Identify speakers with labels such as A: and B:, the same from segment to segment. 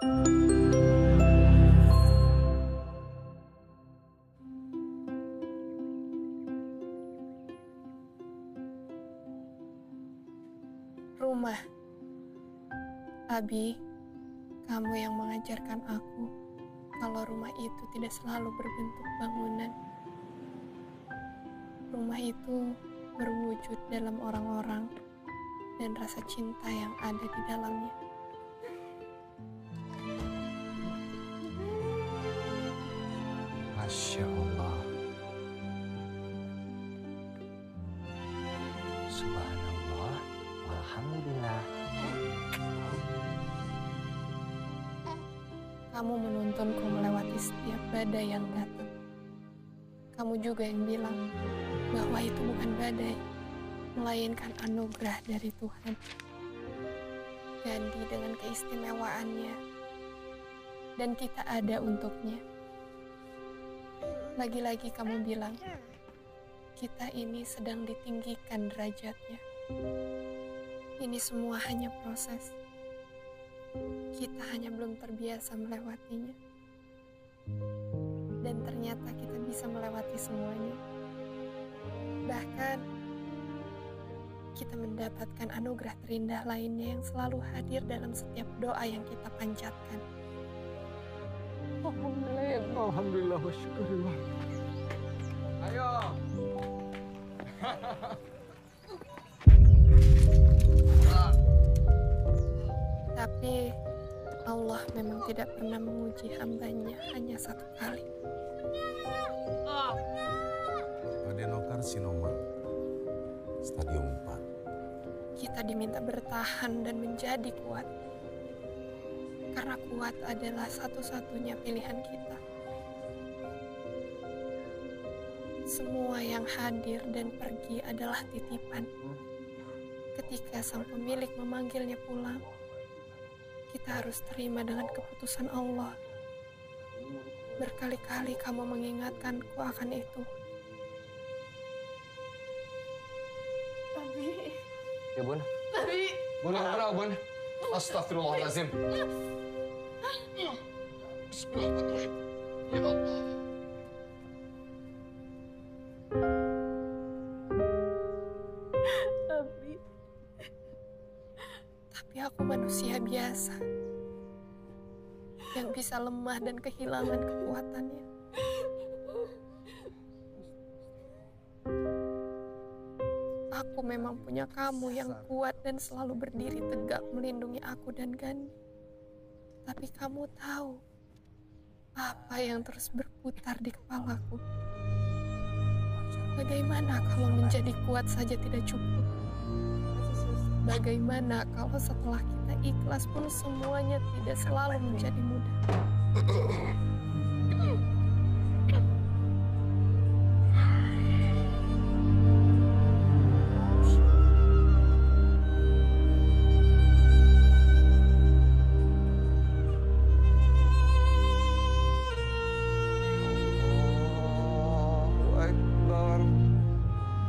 A: Rumah. Abi, kamu yang mengajarkan aku kalau rumah itu tidak selalu berbentuk bangunan. Rumah itu berwujud dalam orang-orang dan rasa cinta yang ada di dalamnya.
B: Masya Allah. Subhanallah. Alhamdulillah.
A: Kamu menuntunku melewati setiap badai yang datang. Kamu juga yang bilang bahwa itu bukan badai, melainkan anugerah dari Tuhan. Ganti dengan keistimewaannya, dan kita ada untuknya. Lagi-lagi kamu bilang, kita ini sedang ditinggikan derajatnya. Ini semua hanya proses. Kita hanya belum terbiasa melewatinya. Dan ternyata kita bisa melewati semuanya. Bahkan, kita mendapatkan anugerah terindah lainnya yang selalu hadir dalam setiap doa yang kita panjatkan.
B: Alhamdulillah ya Allah. Alhamdulillah wa syukurillah. Ayo.
A: Tapi Allah memang tidak pernah menguji hambanya hanya satu kali.
C: Adenokarsinoma stadium 4.
A: Kita diminta bertahan dan menjadi kuat. Karena kuat adalah satu-satunya pilihan kita. Semua yang hadir dan pergi adalah titipan. Ketika sang pemilik memanggilnya pulang, kita harus terima dengan keputusan Allah. Berkali-kali kamu mengingatkanku akan itu.
D: Abi.
B: Ya bun.
D: Abi.
B: Bun, bun. Astagfirullahaladzim. Bismillahirrahmanirrahim. Ya Allah.
A: Abi. Tapi aku manusia biasa yang bisa lemah dan kehilangan kekuatannya. Aku memang punya kamu yang kuat dan selalu berdiri tegak melindungi aku dan Gani. Tapi kamu tahu apa yang terus berputar di kepalaku. Bagaimana kalau menjadi kuat saja tidak cukup? Bagaimana kalau setelah kita ikhlas pun semuanya tidak selalu menjadi mudah?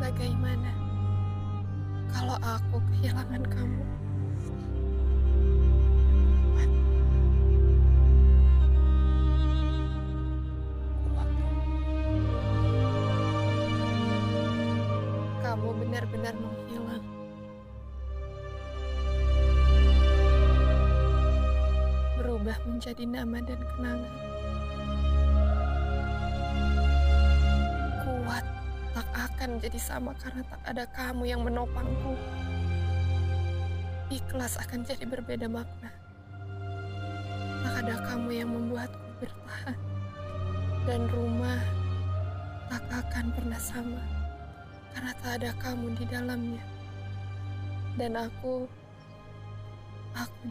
A: Bagaimana kalau aku kehilangan kamu? Kamu benar-benar menghilang. Berubah menjadi nama dan kenangan. Kuat tak akan jadi sama karena tak ada kamu yang menopangku. Ikhlas akan jadi berbeda makna. Tak ada kamu yang membuatku bertahan. Dan rumah tak akan pernah sama karena tak ada kamu di dalamnya. Dan aku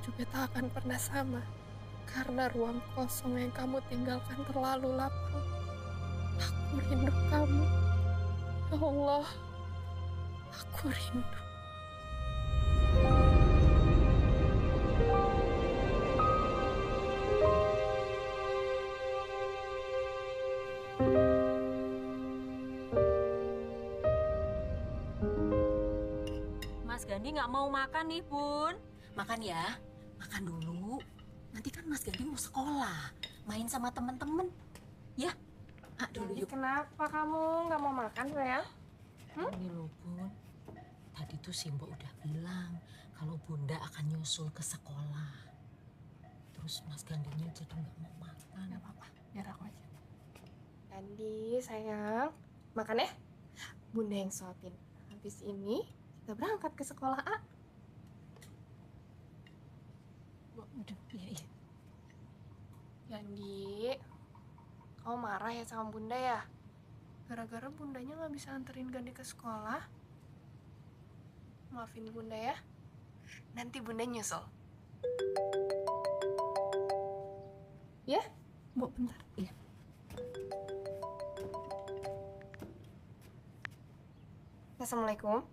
A: juga tak akan pernah sama karena ruang kosong yang kamu tinggalkan terlalu lapang. Aku rindu kamu. Ya Allah, aku rindu.
D: Mas Gandhi nggak mau makan nih, Bun. Makan ya, makan dulu.
E: Nanti kan Mas Gandhi mau sekolah, main sama temen-temen. Ya, dulu yuk.
A: Kenapa kamu nggak mau makan, sayang?
E: Ini loh Bun, tadi tuh Simbo udah bilang kalau Bunda akan nyusul ke sekolah. Terus Mas Gandinya jadi nggak mau makan.
A: Nggak apa-apa, biar aku aja. Gandhi, sayang, makan ya. Bunda yang suapin. Habis ini kita berangkat ke sekolah A.
E: Udah, iya.
A: Gandhi, kamu marah ya sama Bunda ya? Gara-gara Bundanya nggak bisa anterin Gandhi ke sekolah. Maafin Bunda ya. Nanti Bunda nyusul. Ya, Bu, bentar.
E: Iya.
A: Assalamualaikum.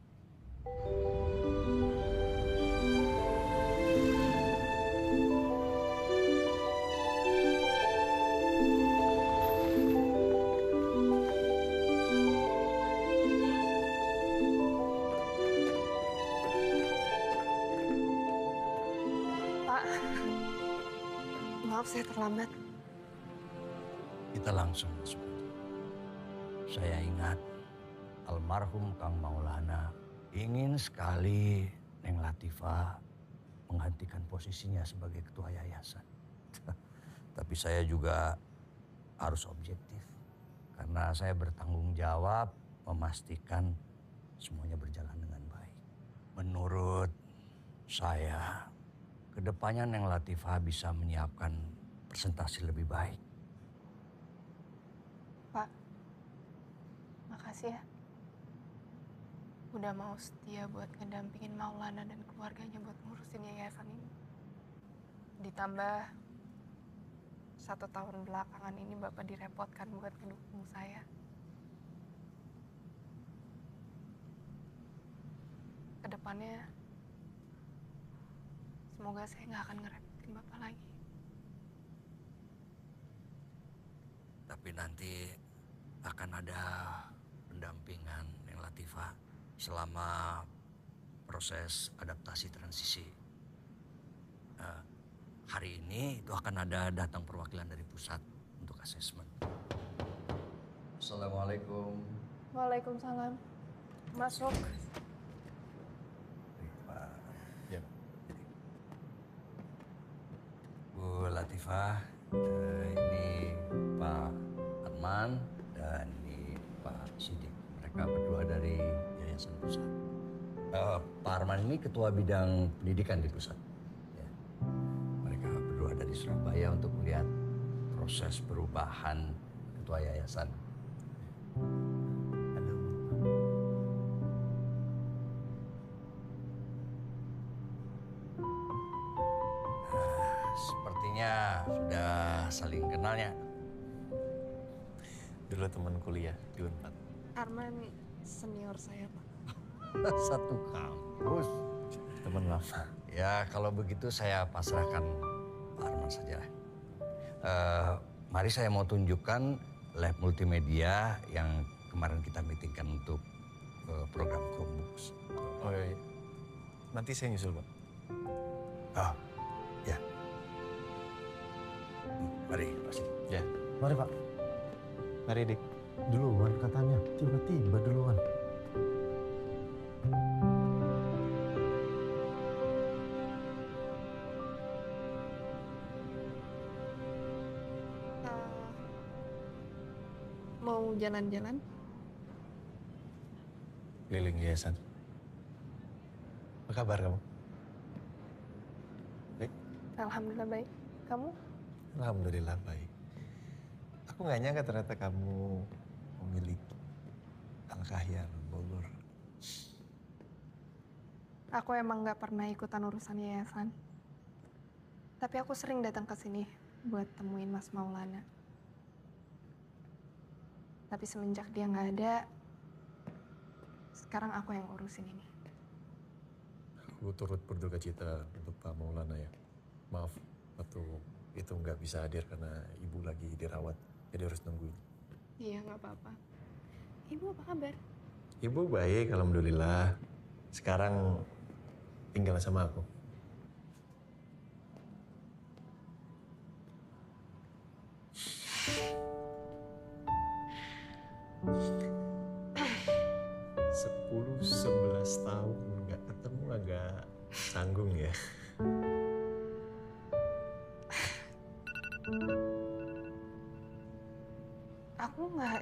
A: Pak, maaf saya terlambat.
F: Kita langsung masuk. Saya ingat almarhum Kang Maulana ingin sekali Neng Latifah menggantikan posisinya sebagai ketua yayasan. Tapi saya juga harus objektif karena saya bertanggung jawab memastikan semuanya berjalan dengan baik. Menurut saya, kedepannya Neng Latifah bisa menyiapkan presentasi lebih baik.
A: Pak, makasih ya. Udah mau setia buat ngedampingin Maulana dan keluarganya buat ngurusin yayasan ini. Ditambah 1 tahun belakangan ini Bapak direpotkan buat ngedukung saya. Kedepannya, semoga saya nggak akan ngerepotin Bapak lagi.
F: Tapi nanti akan ada pendampingan Neng Latifah selama proses adaptasi transisi. Hari ini itu akan ada datang perwakilan dari pusat untuk asesmen. Assalamualaikum.
A: Waalaikumsalam. Masuk.
F: Pak.
C: Ya.
F: Bu Latifah, ini Pak Arman dan ini Pak Sidik. Mereka berdua dari Yayasan Pusat. Pak Arman ini ketua bidang pendidikan di pusat. Ya. Mereka berdua dari Surabaya untuk melihat proses perubahan ketua yayasan. Halo. Sepertinya sudah saling kenalnya.
C: Dulu teman kuliah di Unpad.
A: Arman senior saya, Pak.
F: Satu kampus.
C: Teman lama.
F: Ya kalau begitu saya pasrahkan Pak Arman saja. Mari saya mau tunjukkan lab multimedia yang kemarin kita meetingkan untuk program Chromebooks.
C: Oh iya. Nanti saya nyusul, Pak.
F: Oh, ya. Mari, Pak Sidik.
C: Ya.
B: Mari Pak.
C: Mari, Dik.
B: Duluan katanya, tiba-tiba duluan.
A: Mau jalan-jalan?
C: Keliling yayasan. Apa kabar kamu? Baik?
A: Alhamdulillah baik. Kamu?
C: Alhamdulillah baik. Aku nggak nyangka ternyata kamu memiliki Al-Kahiyar Bogor.
A: Aku emang nggak pernah ikutan urusan yayasan. Tapi aku sering datang ke sini buat temuin Mas Maulana. Tapi semenjak dia nggak ada, sekarang aku yang urusin ini.
C: Aku turut berduka cita untuk Pak Maulana ya. Maaf, waktu itu nggak bisa hadir karena ibu lagi dirawat. Jadi harus nungguin.
A: Iya, nggak apa-apa. Ibu apa kabar?
C: Ibu baik, alhamdulillah. Sekarang tinggal sama aku.
A: Aku nggak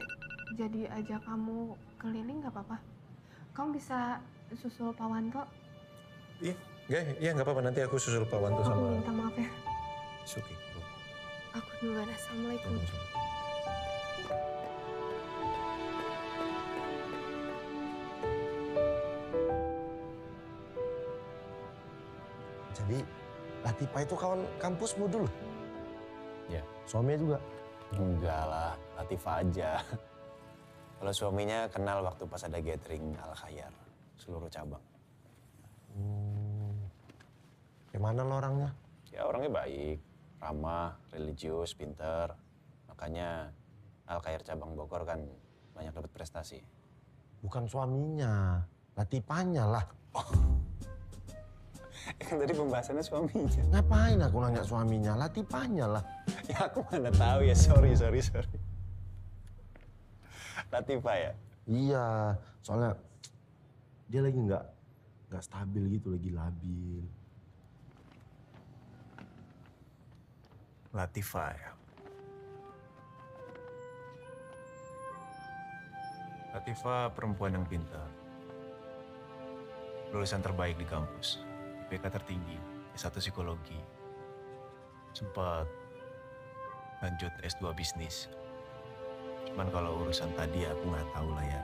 A: jadi ajak kamu keliling nggak apa-apa? Kamu bisa susul Pak Wanto?
C: Iya nggak apa-apa, nanti aku susul Pak Wanto
A: Aku
C: sama
A: minta maaf ya.
C: Suki.
A: Aku duluan. Assalamualaikum.
G: Jadi Latifah itu kawan kampusmu dulu?
H: Ya.
G: Suaminya juga?
H: Enggak lah, Latifah aja. Kalau suaminya kenal waktu pas ada gathering Al Khayyar, seluruh cabang.
G: Gimana lo orangnya?
H: Ya orangnya baik, ramah, religius, pinter. Makanya Al Khayyar cabang Bogor kan banyak dapat prestasi.
G: Bukan suaminya, Latifahnya lah.
H: Kan tadi pembahasannya suaminya.
G: Ngapain aku nanya suaminya? Latifahnya lah.
H: Ya aku mana tahu ya, sorry. Latifah ya?
G: Iya, soalnya dia lagi nggak stabil gitu, lagi labil.
C: Latifah ya. Latifah perempuan yang pintar. Lulusan terbaik di kampus. IPK tertinggi, S1 psikologi. Sempat lanjut S2 bisnis. Cuman kalau urusan tadi aku nggak tahu lah ya.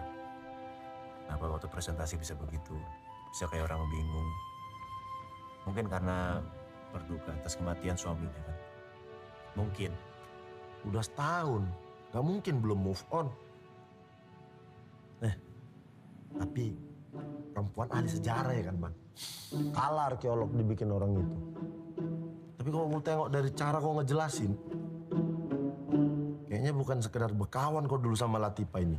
C: Kenapa waktu presentasi bisa begitu? Bisa kayak orang bingung. Mungkin karena berduka atas kematian suaminya kan. Mungkin.
G: Udah setahun, nggak mungkin belum move on. Tapi perempuan ahli sejarah ya kan Bang. Kalah arkeolog dibikin orang itu. Tapi kalau mau tengok dari cara kau ngejelasin, kayaknya bukan sekedar berkawan kau dulu sama Latifah ini.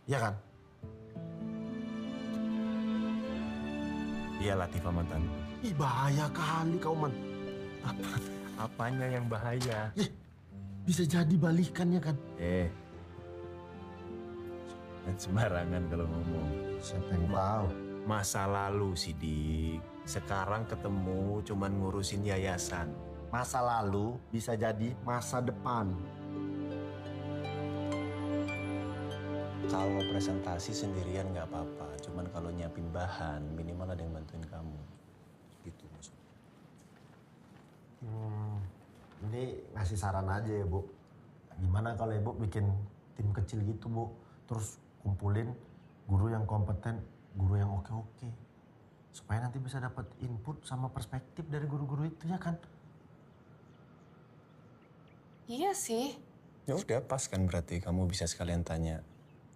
G: Iya kan?
C: Iya Latifah mantan.
G: Ih bahaya kali kau man.
C: Apanya yang bahaya?
G: Bisa jadi balikannya kan?
C: Dan sembarangan kalau ngomong.
G: Siapa yang tahu?
C: Masa lalu Sidik. Sekarang ketemu cuman ngurusin yayasan.
G: Masa lalu bisa jadi masa depan.
H: Kalau presentasi sendirian nggak apa-apa. Cuman kalau nyiapin bahan, minimal ada yang bantuin kamu. Gitu maksudnya.
G: Ini ngasih saran aja ya Bu. Gimana kalau Ibu bikin tim kecil gitu Bu. Terus kumpulin guru yang kompeten, guru yang oke-oke. Supaya nanti bisa dapat input sama perspektif dari guru-guru itu ya kan?
A: Iya sih.
H: Ya udah pas kan berarti kamu bisa sekalian tanya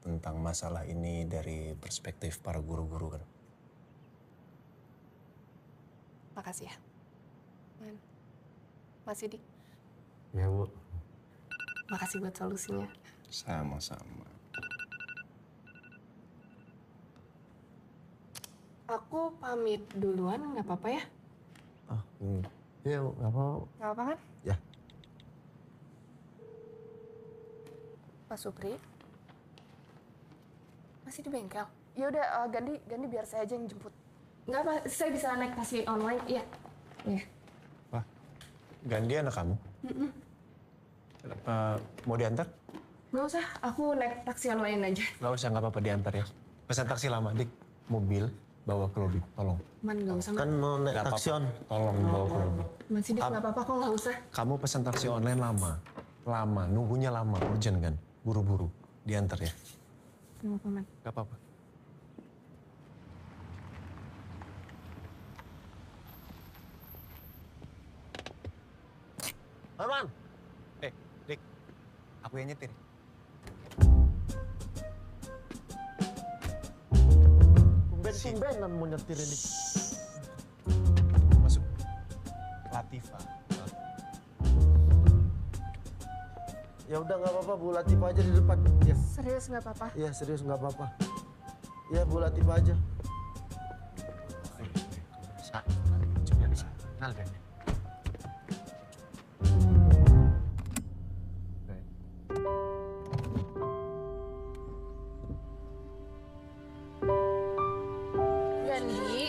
H: tentang masalah ini dari perspektif para guru-guru kan.
A: Makasih ya. Mas Sidik,
G: Ya Bu.
A: makasih buat solusinya.
H: Sama-sama.
A: Aku pamit duluan, nggak apa-apa ya?
G: Iya Bu, nggak apa-apa.
A: Nggak apa kan?
G: Ya.
A: Pak Supri, masih di bengkel? Ya udah, Gandhi biar saya aja yang jemput. Nggak apa, saya bisa naik taksi online. Iya.
H: Wah, Gandhi anak kamu? Mau diantar?
A: Nggak usah, aku naik taksi online aja.
H: Nggak usah, nggak apa-apa diantar ya. Pesan taksi lama, Dik. Mobil, bawa ke lobi, tolong.
A: Man, nggak usah.
G: Kan mau naik
H: Nggak
G: taksi on.
H: Tolong bawa ke lobi.
A: Man Sidik, nggak apa-apa kok, nggak usah.
H: Kamu pesan taksi online lama. Nunggunya lama, urgent kan? Buru-buru, diantar ya.
A: Nggak apa-apa, Man.
H: Nggak apa-apa.
G: Herman!
H: Dik, aku yang nyetir.
G: Tumben-tumbenan mau nyetir ini.
H: Masuk. Latifah.
G: Ya udah nggak apa-apa, Bu Latifah aja di depan. Ya.
A: Serius nggak apa-apa?
G: Iya serius nggak apa-apa. Iya Bu Latifah aja.
H: Kenal deh.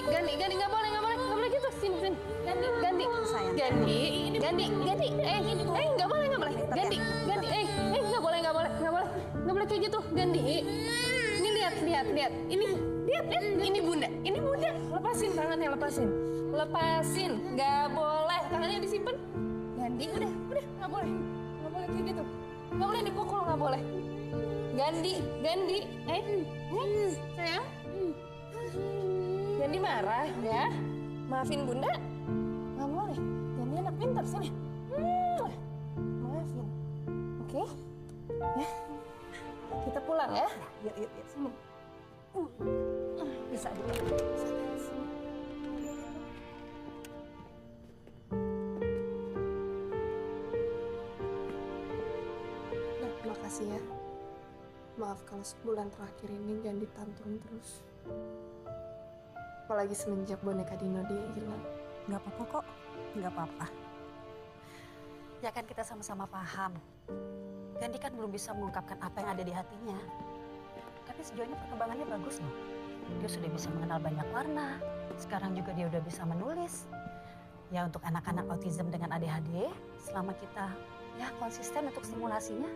A: Gandhi, nggak boleh gitu. Sini. Gandhi, sayang. Gandhi. Gandhi, nggak boleh, Gandhi, nggak boleh kayak gitu, Gandhi. Ini lihat, ini bunda, lepasin tangannya, lepasin, nggak boleh, tangannya disimpan. Gandhi, udah, nggak boleh kayak gitu, nggak boleh dipukul, nggak boleh. Gandhi, sayang, Gandhi marah ya, maafin bunda. Nggak boleh, Gandhi anak pintar, sini. Maafin, oke? Ya, kita pulang ya. Yuk, sini. Bisa dulu. Makasih ya. Maaf kalau sebulan terakhir ini Gandhi tantrum terus. Apalagi semenjak boneka Dino dia hilang.
I: Nggak apa-apa kok, nggak apa-apa. Ya kan kita sama-sama paham. Gandhi kan belum bisa mengungkapkan apa yang ada di hatinya. Tapi sejauh ini perkembangannya bagus loh. Dia sudah bisa mengenal banyak warna. Sekarang juga dia udah bisa menulis. Ya untuk anak-anak autism dengan ADHD, selama kita ya konsisten untuk stimulasinya,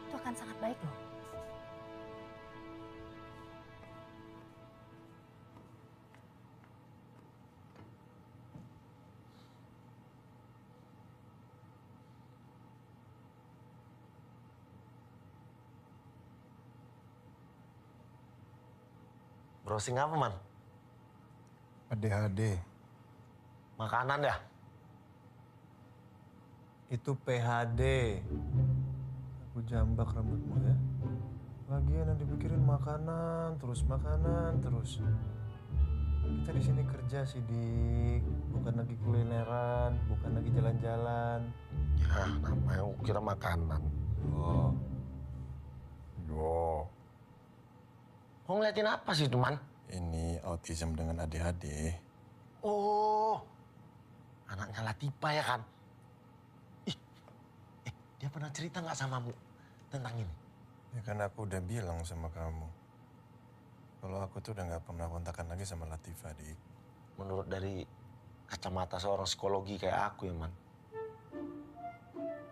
I: itu akan sangat baik loh.
G: Browsing apa, Man?
C: ADHD.
G: Makanan ya?
C: Itu PHD. Aku jambak rambutmu ya. Lagian yang dipikirin makanan terus. Kita di sini kerja sih, Dik. Bukan lagi kulineran, bukan lagi jalan-jalan.
G: Ya, namanya aku kira makanan.
C: Oh.
G: Yo. Kau ngeliatin apa sih, teman?
C: Ini autism dengan ADHD.
G: Oh, anaknya Latifah ya kan? Dia pernah cerita nggak samamu tentang ini?
C: Ya kan aku udah bilang sama kamu. Kalau aku tuh udah nggak pernah kontakan lagi sama Latifah, Dik.
G: Menurut dari kacamata seorang psikologi kayak aku ya, Man.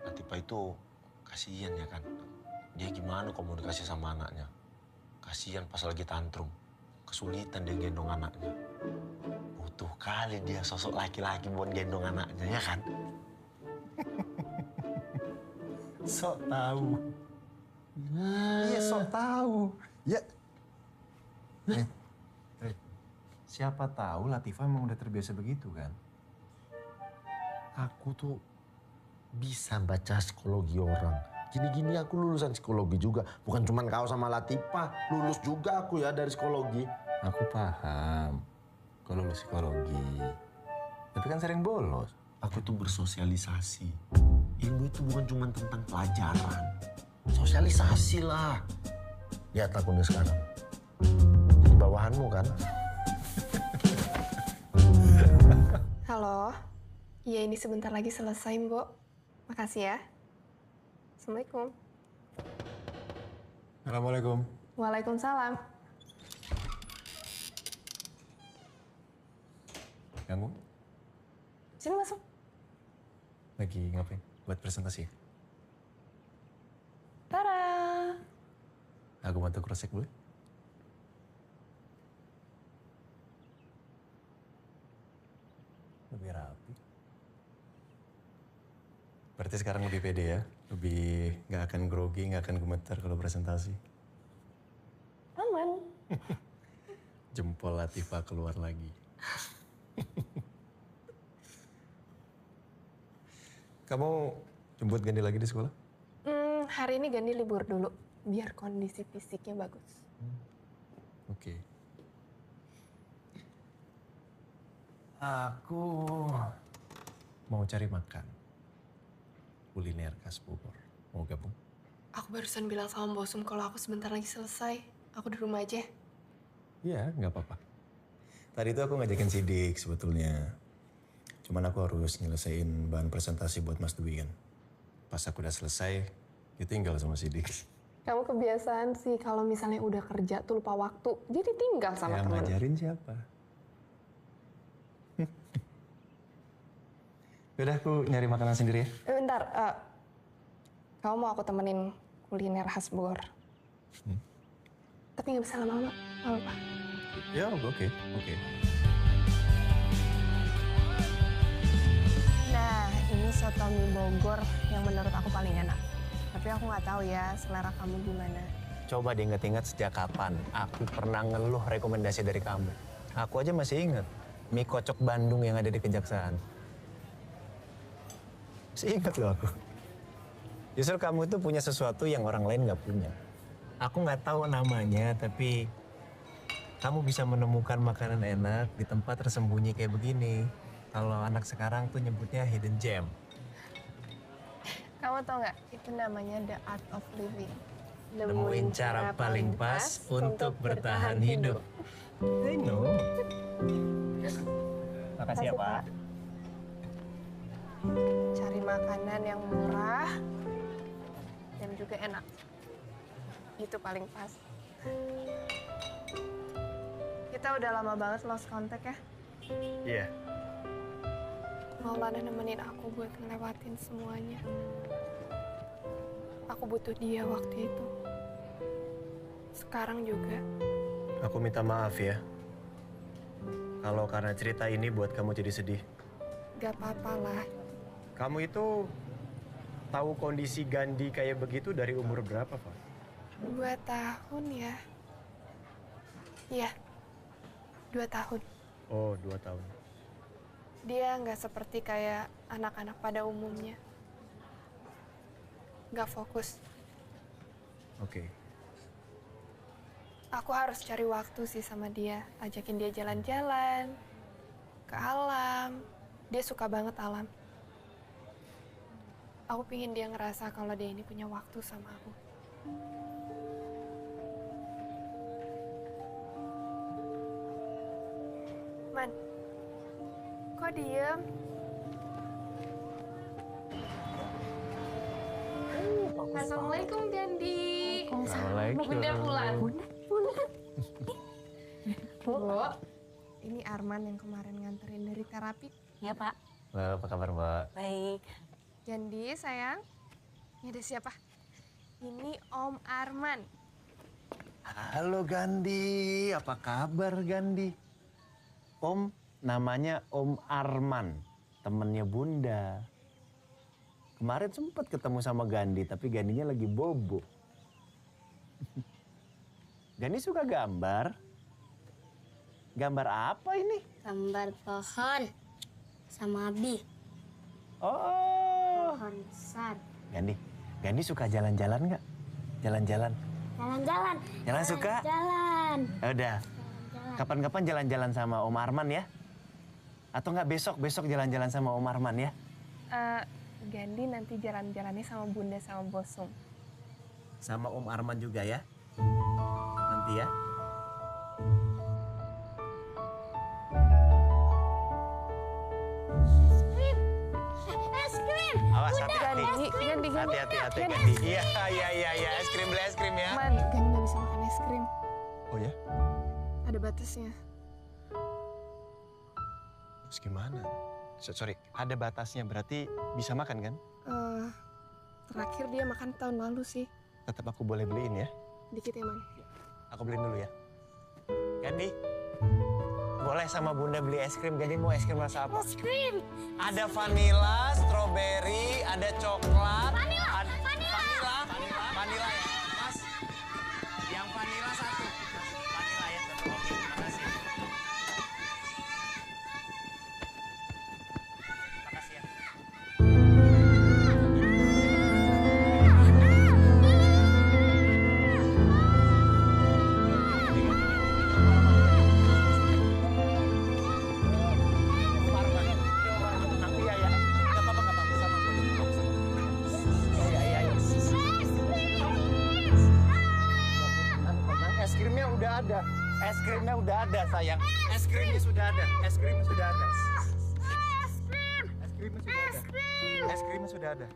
G: Latifah itu kasihan ya kan? Dia gimana komunikasi sama anaknya? Kasihan pas lagi tantrum. Kesulitan dia gendong anaknya. Butuh kali dia sosok laki-laki buat gendong anaknya, ya kan?
C: Sok tahu. Iya, sok tahu. Ya. Siapa tahu Latifah emang udah terbiasa begitu kan?
G: Aku tuh bisa baca psikologi orang. Gini-gini aku lulusan psikologi juga. Bukan cuma kau sama Latifah. Lulus juga aku ya dari psikologi.
C: Aku paham. Kau lulus psikologi. Tapi kan sering bolos.
G: Aku tuh bersosialisasi. Ilmu itu bukan cuma tentang pelajaran. Sosialisasi lah. Lihat aku nih sekarang. Di bawahanmu kan?
A: Halo. Iya, ini sebentar lagi selesai, Mbok. Makasih ya. Assalamualaikum.
C: Assalamualaikum.
A: Waalaikumsalam.
C: Kamu
A: Sini masuk.
C: lagi ngapain? Buat presentasi?
A: Tara.
C: Aku bantu cross-check boleh? Lebih rapi. Berarti sekarang lebih pede ya? Lebih nggak akan grogi, nggak akan gemetar kalau presentasi.
A: Aman.
C: Jempol Latifah keluar lagi. Kamu jemput Gandhi lagi di sekolah?
A: Hari ini Gandhi libur dulu, biar kondisi fisiknya bagus.
C: Oke. Aku mau cari makan. Kuliner khas Bogor. Mau gabung?
A: Aku barusan bilang sama bosum kalau aku sebentar lagi selesai. Aku di rumah aja.
C: Iya, nggak apa-apa. Tadi itu aku ngajakin Sidik sebetulnya. Cuman aku harus nyelesain bahan presentasi buat Mas Dwi kan. Pas aku udah selesai, ditinggal sama Sidik.
A: Kamu kebiasaan sih kalau misalnya udah kerja tuh lupa waktu. Jadi tinggal sama teman.
C: Yang ngajarin siapa? Yaudah, aku nyari makanan sendiri ya.
A: Bentar, kamu mau aku temenin kuliner khas Bogor? Tapi nggak bisa lama-lama, nggak apa-apa.
C: Ya, oke.
A: Nah, ini soto mie Bogor yang menurut aku paling enak. Tapi aku nggak tahu ya selera kamu gimana.
C: Coba diingat-ingat sejak kapan aku pernah ngeluh rekomendasi dari kamu. Aku aja masih ingat mie kocok Bandung yang ada di Kejaksaan. Masih ingat loh aku. Justru kamu itu punya sesuatu yang orang lain nggak punya. Aku nggak tahu namanya, tapi kamu bisa menemukan makanan enak di tempat tersembunyi kayak begini. Kalau anak sekarang tuh nyebutnya hidden gem.
A: Kamu tau nggak? Itu namanya the art of living.
C: Nemuin cara paling pas untuk bertahan hidup. I know. Makasih ya, Pak.
A: Cari makanan yang murah dan juga enak. Itu paling pas. Kita udah lama banget lost contact ya.
C: Iya.
A: Maulana nemenin aku buat ngelewatin semuanya. Aku butuh dia waktu itu. Sekarang juga.
C: Aku minta maaf ya. Kalau karena cerita ini buat kamu jadi sedih.
A: Gak apa-apa lah.
C: Kamu itu tahu kondisi Gandhi kayak begitu dari umur berapa, Pak?
A: 2 tahun ya. Iya, 2 tahun.
C: Oh, 2 tahun.
A: Dia nggak seperti kayak anak-anak pada umumnya. Nggak fokus.
C: Oke.
A: Aku harus cari waktu sih sama dia. Ajakin dia jalan-jalan, ke alam. Dia suka banget alam. Aku pingin dia ngerasa kalau dia ini punya waktu sama aku. Man, kok diem? Assalamualaikum, Gandhi.
C: Assalamualaikum.
A: Bunda pulang. Bu, ini Arman yang kemarin nganterin dari terapi.
I: Ya, Pak.
C: Halo, apa kabar, Mbak?
I: Baik.
A: Gandhi, sayang. Ini ada siapa? Ini Om Arman.
C: Halo, Gandhi. Apa kabar, Gandhi? Om, namanya Om Arman. Temennya Bunda. Kemarin sempat ketemu sama Gandhi, tapi Gandhinya lagi bobo. Gandhi suka gambar. Gambar apa ini?
D: Gambar pohon sama Abi.
C: Oh.
D: Pohon besar.
C: Gandhi suka jalan-jalan nggak? Jalan-jalan.
D: Jalan-jalan.
C: Jalan suka?
D: Jalan.
C: Udah. Kapan-kapan jalan-jalan sama Om Arman ya? Atau nggak besok jalan-jalan sama Om Arman ya?
A: Gandhi nanti jalan-jalannya sama Bunda sama Bosum.
C: Sama Om Arman juga ya? Nanti ya?
D: Es krim.
C: Awas, hati-hati.
A: Gandhi.
C: Hati-hati, Gandhi. Iya. Es krim, beli es krim ya.
A: Man, Gandhi nggak bisa makan es krim.
C: Oh ya?
A: Ada batasnya.
C: Terus gimana? Sorry, ada batasnya, berarti bisa makan kan?
A: Terakhir dia makan tahun lalu sih.
C: Tetap aku boleh beliin ya?
A: Dikit ya, Man.
C: Aku beliin dulu ya. Gandhi, boleh sama Bunda beli es krim. Gandhi mau es krim rasa apa?
D: Es krim.
C: Ada vanila, stroberi, ada coklat.
D: Vanila.
C: Vanila ya, Mas. Yang vanila 1. Vanila ya, oke, terima kasih. Makasih ya. Es krimnya udah ada, sayang. Es krimnya sudah ada. Es krimnya sudah ada. Es krimnya sudah ada.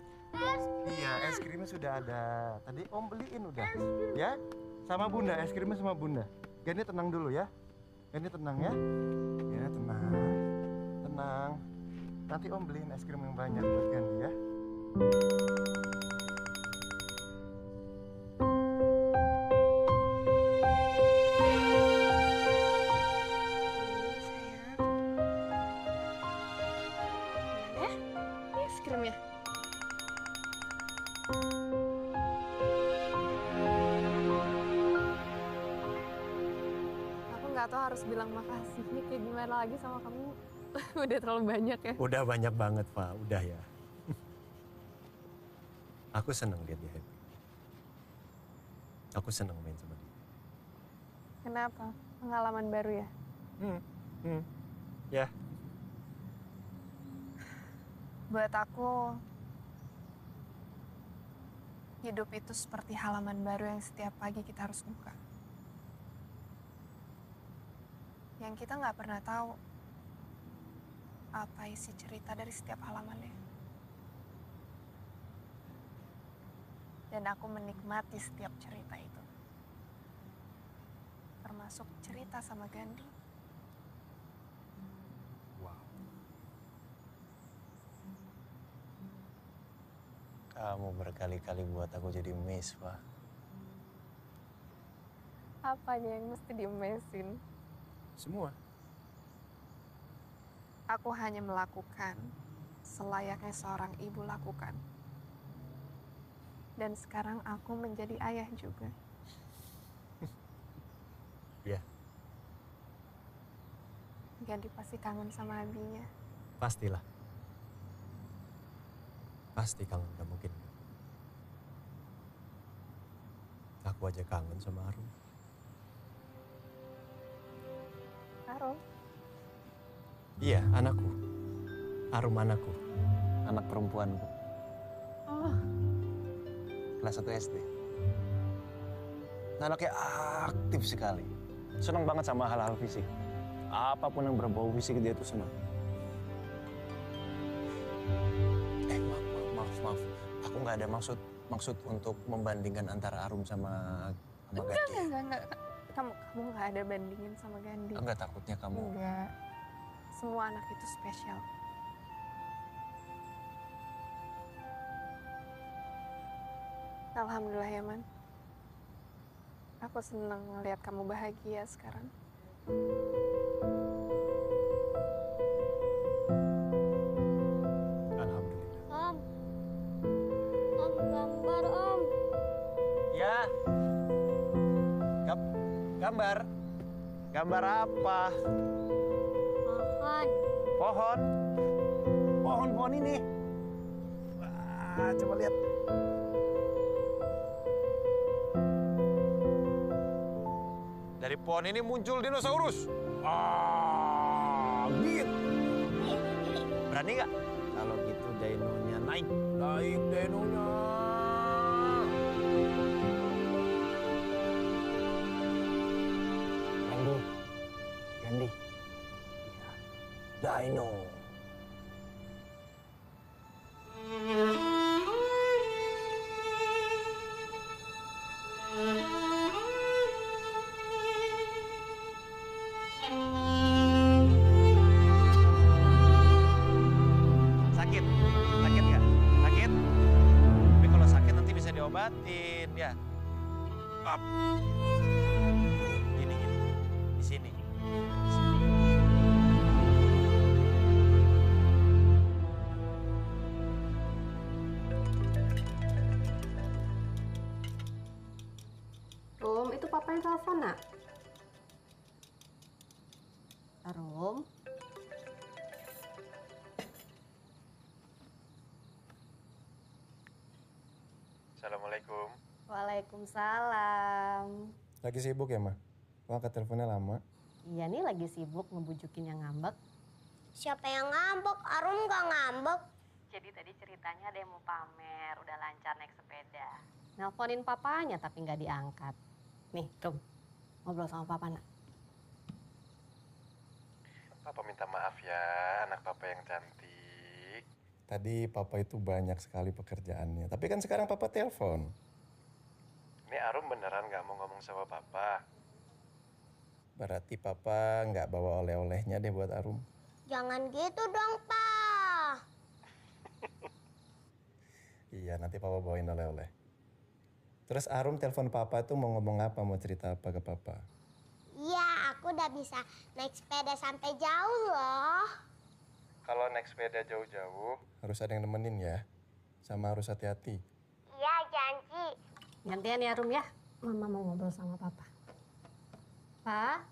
C: Iya, es krimnya sudah ada. Tadi Om beliin udah. Ya? Sama Bunda, es krimnya sama Bunda. Gandhi tenang dulu ya. Gandhi tenang ya. Ya, tenang. Tenang.
G: Nanti Om beliin es krim yang banyak buat Gandhi ya.
A: Ini es krimnya. Aku nggak tahu harus bilang makasih nih kayak gimana lagi sama kamu. Udah terlalu banyak ya.
C: Udah banyak banget, Pak. Udah ya. Aku seneng lihat dia happy. Aku seneng main sama dia.
A: Kenapa? Pengalaman baru ya?
C: Ya.
A: Buat aku, hidup itu seperti halaman baru yang setiap pagi kita harus buka. Yang kita nggak pernah tahu apa isi cerita dari setiap halamannya. Dan aku menikmati setiap cerita itu. Termasuk cerita sama Gandhi.
C: Wow. Kamu berkali-kali buat aku jadi miss, Pak.
A: Apanya yang mesti diemesin?
C: Semua.
A: Aku hanya melakukan selayaknya seorang ibu lakukan. Dan sekarang aku menjadi ayah juga.
C: Ya,
A: Gandhi pasti kangen sama abinya.
C: pastilah. Pasti kangen, gak mungkin. Aku aja kangen sama Arum.
A: Arum,
C: Iya, anakku. Arum anakku. Anak perempuanku.
A: oh,
C: Kelas 1 SD. Anaknya aktif sekali. Senang banget sama hal-hal fisik. Apapun yang berbau fisik dia tuh senang. Maaf. Aku nggak ada maksud untuk membandingkan antara Arum sama Gandhi.
A: enggak. Kamu nggak ada bandingin sama Gandhi.
C: Enggak, takutnya kamu.
A: Enggak. Semua anak itu spesial. Alhamdulillah ya, Man. Aku senang ngeliat kamu bahagia sekarang.
C: Alhamdulillah.
D: Om gambar om.
C: Ya. Gambar. Gambar apa?
D: Pohon.
C: Pohon. Pohon ini. Wah, coba lihat. Dari pohon ini muncul dinosaurus. Gitu. Berani nggak? Kalau gitu dinonya naik. Naik dinonya. Gandhi. Ya. Dino. Sakit? Sakit nggak? Sakit? Tapi kalau sakit nanti bisa diobatin, ya. Up. Gini. Di sini.
I: Rum, itu papa yang telepon, nak. Rum.
C: Assalamualaikum.
I: Waalaikumsalam.
C: Lagi sibuk ya, Ma? Kok angkat teleponnya lama?
I: Iya nih lagi sibuk ngebujukin yang ngambek.
D: Siapa yang ngambek? Arum gak ngambek.
I: Jadi tadi ceritanya ada yang mau pamer, udah lancar naik sepeda. Nelponin papanya tapi nggak diangkat. Nih, Rum, ngobrol sama papa, nak.
C: Papa minta maaf ya, anak papa yang cantik. Tadi papa itu banyak sekali pekerjaannya. Tapi kan sekarang papa telepon. Ini Arum beneran nggak mau ngomong sama papa? Berarti papa nggak bawa oleh-olehnya deh buat Arum.
D: Jangan gitu dong, Pak.
H: Iya, nanti papa bawain oleh-oleh. Terus Arum telepon papa tuh mau ngomong apa, mau cerita apa ke papa?
D: Iya, aku udah bisa naik sepeda sampai jauh loh.
H: Kalau naik sepeda jauh-jauh, harus ada yang nemenin ya. Sama harus hati-hati.
D: Iya, janji.
J: Gantian ya, Rum ya. Mama mau ngobrol sama papa. Pak,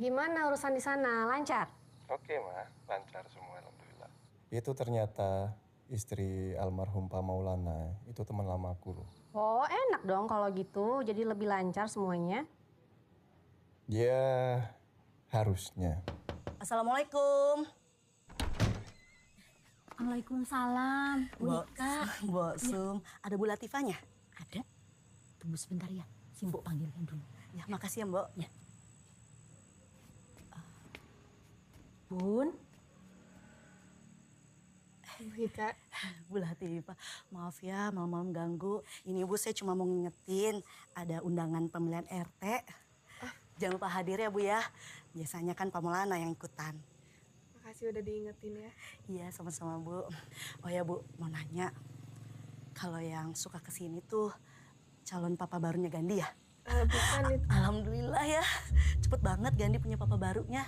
J: gimana urusan di sana? Lancar?
H: Oke, Ma. Lancar semua, alhamdulillah. Itu ternyata istri almarhum Pak Maulana. Itu teman lama aku loh.
J: Oh, enak dong kalau gitu. Jadi lebih lancar semuanya.
H: Ya, harusnya.
I: Assalamualaikum.
J: Waalaikumsalam.
I: Mbak Sum, ada Bu Latifahnya?
E: Ada. Tunggu sebentar ya. Si Mbok panggilkan dulu.
I: Ya, makasih ya, Mbak.
E: Ya. Bun.
A: Kak.
I: Bu Latifah, maaf ya malam-malam ganggu. Ini Bu, saya cuma mau ngingetin ada undangan pemilihan RT. Jangan lupa hadir ya Bu ya. Biasanya kan Pak Maulana yang ikutan.
A: Makasih udah diingetin ya.
I: Iya, sama-sama Bu. Oh ya Bu, mau nanya. Kalau yang suka kesini tuh calon papa barunya Gandhi ya?
A: Bukan itu.
I: Alhamdulillah ya. Cepet banget Gandhi punya papa barunya.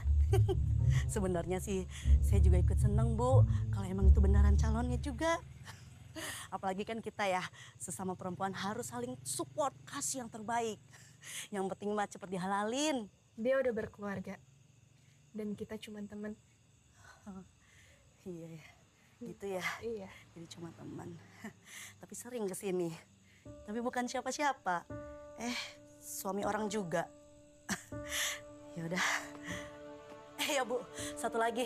I: Sebenarnya sih saya juga ikut seneng Bu. Kalau emang itu beneran calonnya juga. Apalagi kan kita ya sesama perempuan harus saling support, kasih yang terbaik. Yang penting mah cepet dihalalin.
A: Dia udah berkeluarga. Dan kita cuma temen.
I: Iya, gitu ya.
A: Iya.
I: Jadi cuma teman. Tapi sering kesini. Tapi bukan siapa-siapa. Suami orang juga. Ya udah. Ya Bu, satu lagi.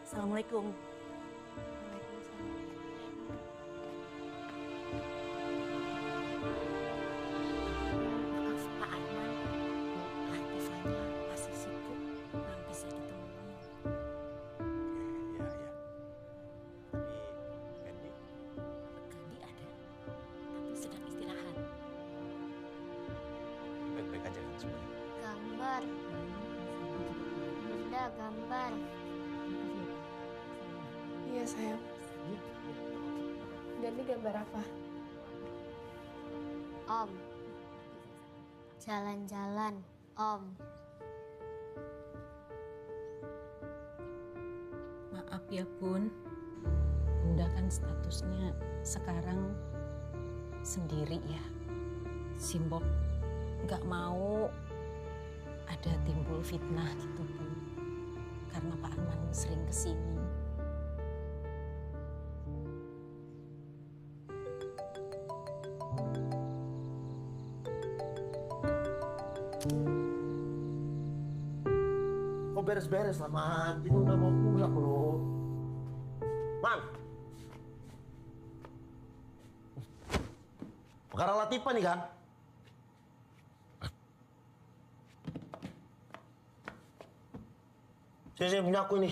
I: Assalamualaikum.
E: Maaf Pak Arman. Bu Latifahnya masih sibuk. Belum bisa ditemui.
H: Iya. Tapi Gandhi?
E: Gandhi ada. Tapi sedang istirahat.
C: Baik-baik aja kan semuanya.
D: Gambar. Bunda, gambar.
A: Iya sayang. Ganti gambar apa?
D: Om. Jalan-jalan, Om.
E: Maaf ya Bun. Bunda kan statusnya sekarang sendiri ya. Simbok nggak mau ada timbul fitnah gitu Bu. Karena Pak Arman sering kesini.
G: Kok beres-beres lah, Man? Ini udah mau pulang loh. Man! Perkara Latifah nih kan? Saya punya aku ini.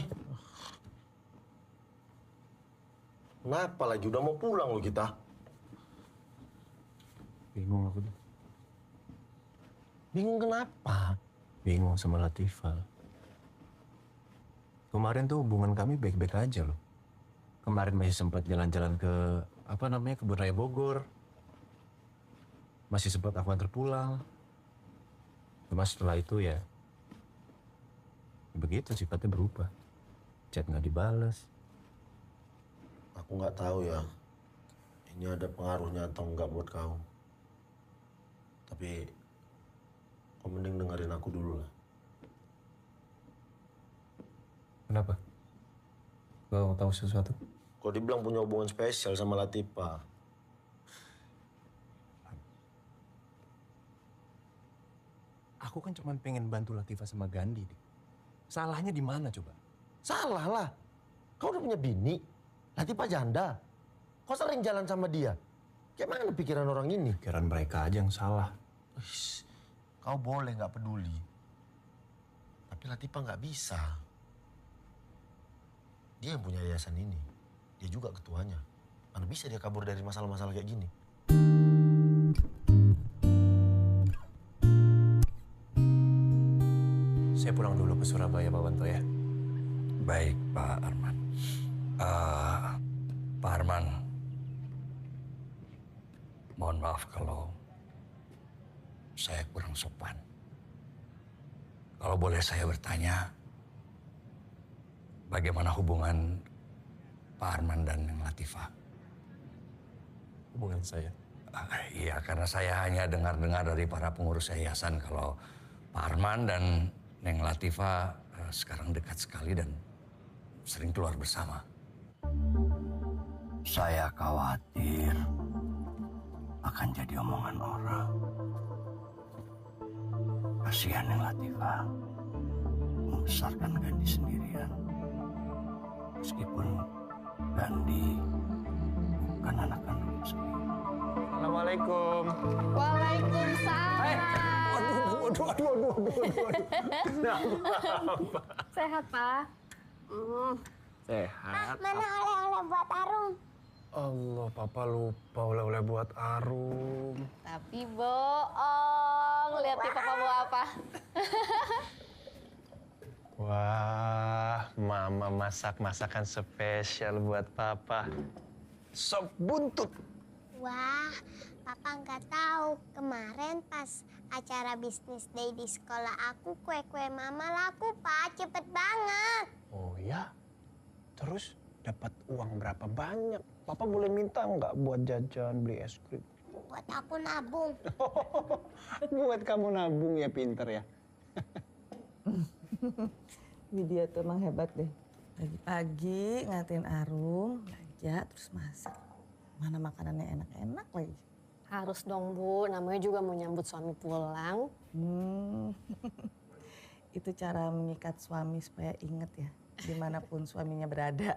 G: Kenapa lagi? Udah mau pulang loh kita.
C: Bingung aku tuh.
G: Bingung kenapa?
C: Bingung sama Latifah. Kemarin tuh hubungan kami baik-baik aja loh. Kemarin masih sempat jalan-jalan ke Kebun Raya Bogor. Masih sempat aku antar pulang. Cuma setelah itu ya begitu sifatnya berubah. Chat nggak dibales.
G: Aku nggak tahu ya. Ini ada pengaruhnya atau enggak buat kau. Tapi kau mending dengerin aku dulu lah.
C: Kenapa? Kau tahu sesuatu?
G: Kau dibilang punya hubungan spesial sama Latifah.
C: Aku kan cuma pengen bantu Latifah sama Gandhi. Salahnya di mana coba?
G: Salah lah. Kau udah punya bini. Latifah janda. Kau sering jalan sama dia. Kayak mana pikiran orang ini?
C: Pikiran mereka aja yang salah.
G: Uish, kau boleh nggak peduli. Tapi Latifah nggak bisa. Dia yang punya yayasan ini. Dia juga ketuanya. Mana bisa dia kabur dari masalah-masalah kayak gini?
C: Saya pulang dulu ke Surabaya, Pak Wanto ya.
F: Baik, Pak Arman. Pak Arman, Mohon maaf kalau saya kurang sopan. Kalau boleh saya bertanya, bagaimana hubungan Pak Arman dan Neng Latifah?
H: Hubungan saya?
F: Iya, karena saya hanya dengar-dengar dari para pengurus yayasan kalau Pak Arman dan Neng Latifah sekarang dekat sekali dan sering keluar bersama. Saya khawatir akan jadi omongan orang. Kasihan Neng Latifah membesarkan Gandhi sendirian. Meskipun Gandhi bukan anak kandung sendiri.
C: Assalamualaikum.
J: Waalaikumsalam.
C: Waduh.
J: Sehat, Pak?
C: Sehat.
D: Mana oleh-oleh buat Arum?
C: Allah, Papa lupa oleh-oleh buat Arum.
J: Tapi bohong. Lihat nih Papa bawa apa.
C: Wah, Mama masak masakan spesial buat Papa. Sop buntut.
D: Wah, Papa nggak tahu. Kemarin pas acara bisnis day di sekolah aku, kue-kue Mama laku, Pak. Cepet banget.
C: Oh ya? Terus dapat uang berapa banyak? Papa boleh minta nggak buat jajan, beli es krim?
D: Buat aku nabung.
C: Buat kamu nabung ya, pinter ya.
K: Widya tuh emang hebat deh. Pagi-pagi ngatin Arum, belanja terus masak. Mana makanannya enak-enak lagi.
J: Harus dong, Bu. Namanya juga mau nyambut suami pulang.
K: Itu cara mengikat suami supaya inget ya, dimanapun suaminya berada.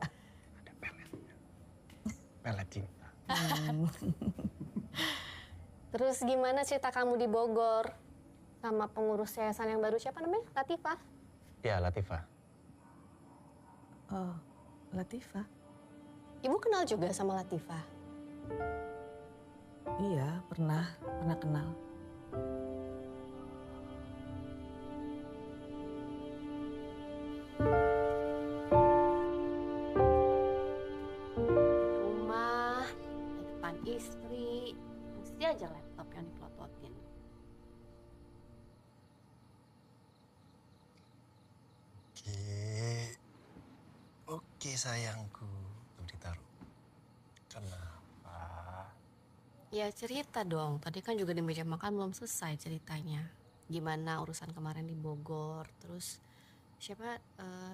C: Ada peletnya. Pelet cinta.
J: Terus gimana cerita kamu di Bogor? Sama pengurus yayasan yang baru, siapa namanya? Latifah?
C: Ya, Latifah.
K: Oh, Latifah?
J: Ibu kenal juga sama Latifah?
K: Iya, pernah kenal.
J: Rumah, di depan istri, mesti aja laptop yang dipelototin.
C: Oke sayangku. Tuh ditaruh. Kenapa?
J: Ya cerita dong, tadi kan juga di meja makan belum selesai ceritanya. Gimana urusan kemarin di Bogor, terus siapa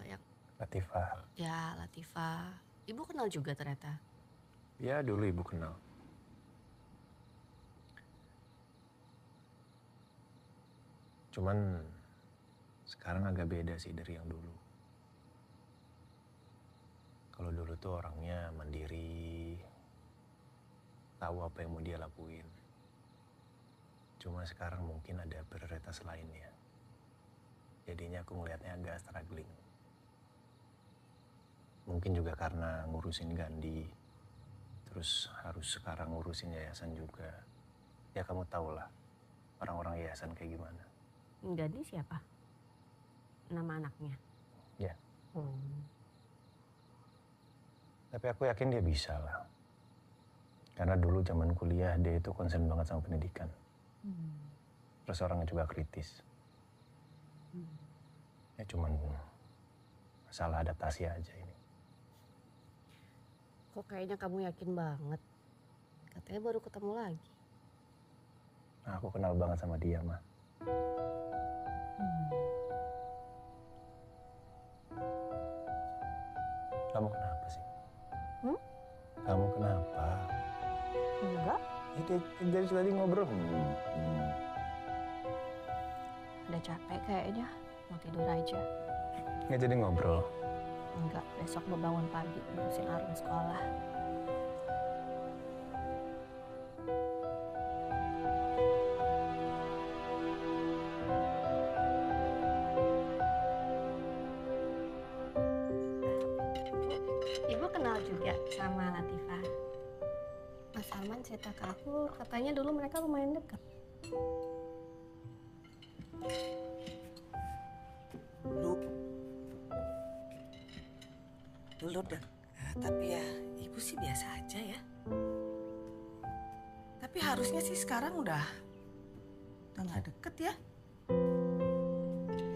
J: yang...
C: Latifah.
J: Ya, Latifah. Ibu kenal juga ternyata?
C: Ya, dulu ibu kenal. Cuman sekarang agak beda sih dari yang dulu. Kalau dulu tuh orangnya mandiri, tahu apa yang mau dia lakuin. Cuma sekarang mungkin ada prioritas lainnya. Jadinya aku ngelihatnya agak struggling. Mungkin juga karena ngurusin Gandhi, terus harus sekarang ngurusin yayasan juga. Ya kamu tau lah, orang-orang yayasan kayak gimana.
J: Gandhi siapa? Nama anaknya?
C: Ya. Tapi aku yakin dia bisa lah. Karena dulu zaman kuliah dia itu concern banget sama pendidikan. Terus orangnya juga kritis. Ya cuman masalah adaptasi aja ini.
J: Kok kayaknya kamu yakin banget? Katanya baru ketemu lagi.
C: Nah, aku kenal banget sama dia, Ma. Kamu kenapa sih? Kamu kenapa?
J: Enggak.
C: Ya, dari tadi ngobrol.
J: Udah capek kayaknya, mau tidur aja.
C: Nggak jadi ngobrol.
J: Enggak, besok mau bangun pagi, ngurusin Arum sekolah. Ibu kenal juga sama Latifah. Mas Arman cerita ke aku, katanya dulu mereka lumayan dekat.
K: Dulu dan tapi ya ibu sih biasa aja ya. Tapi Tapi harusnya sih sekarang udah nggak deket ya.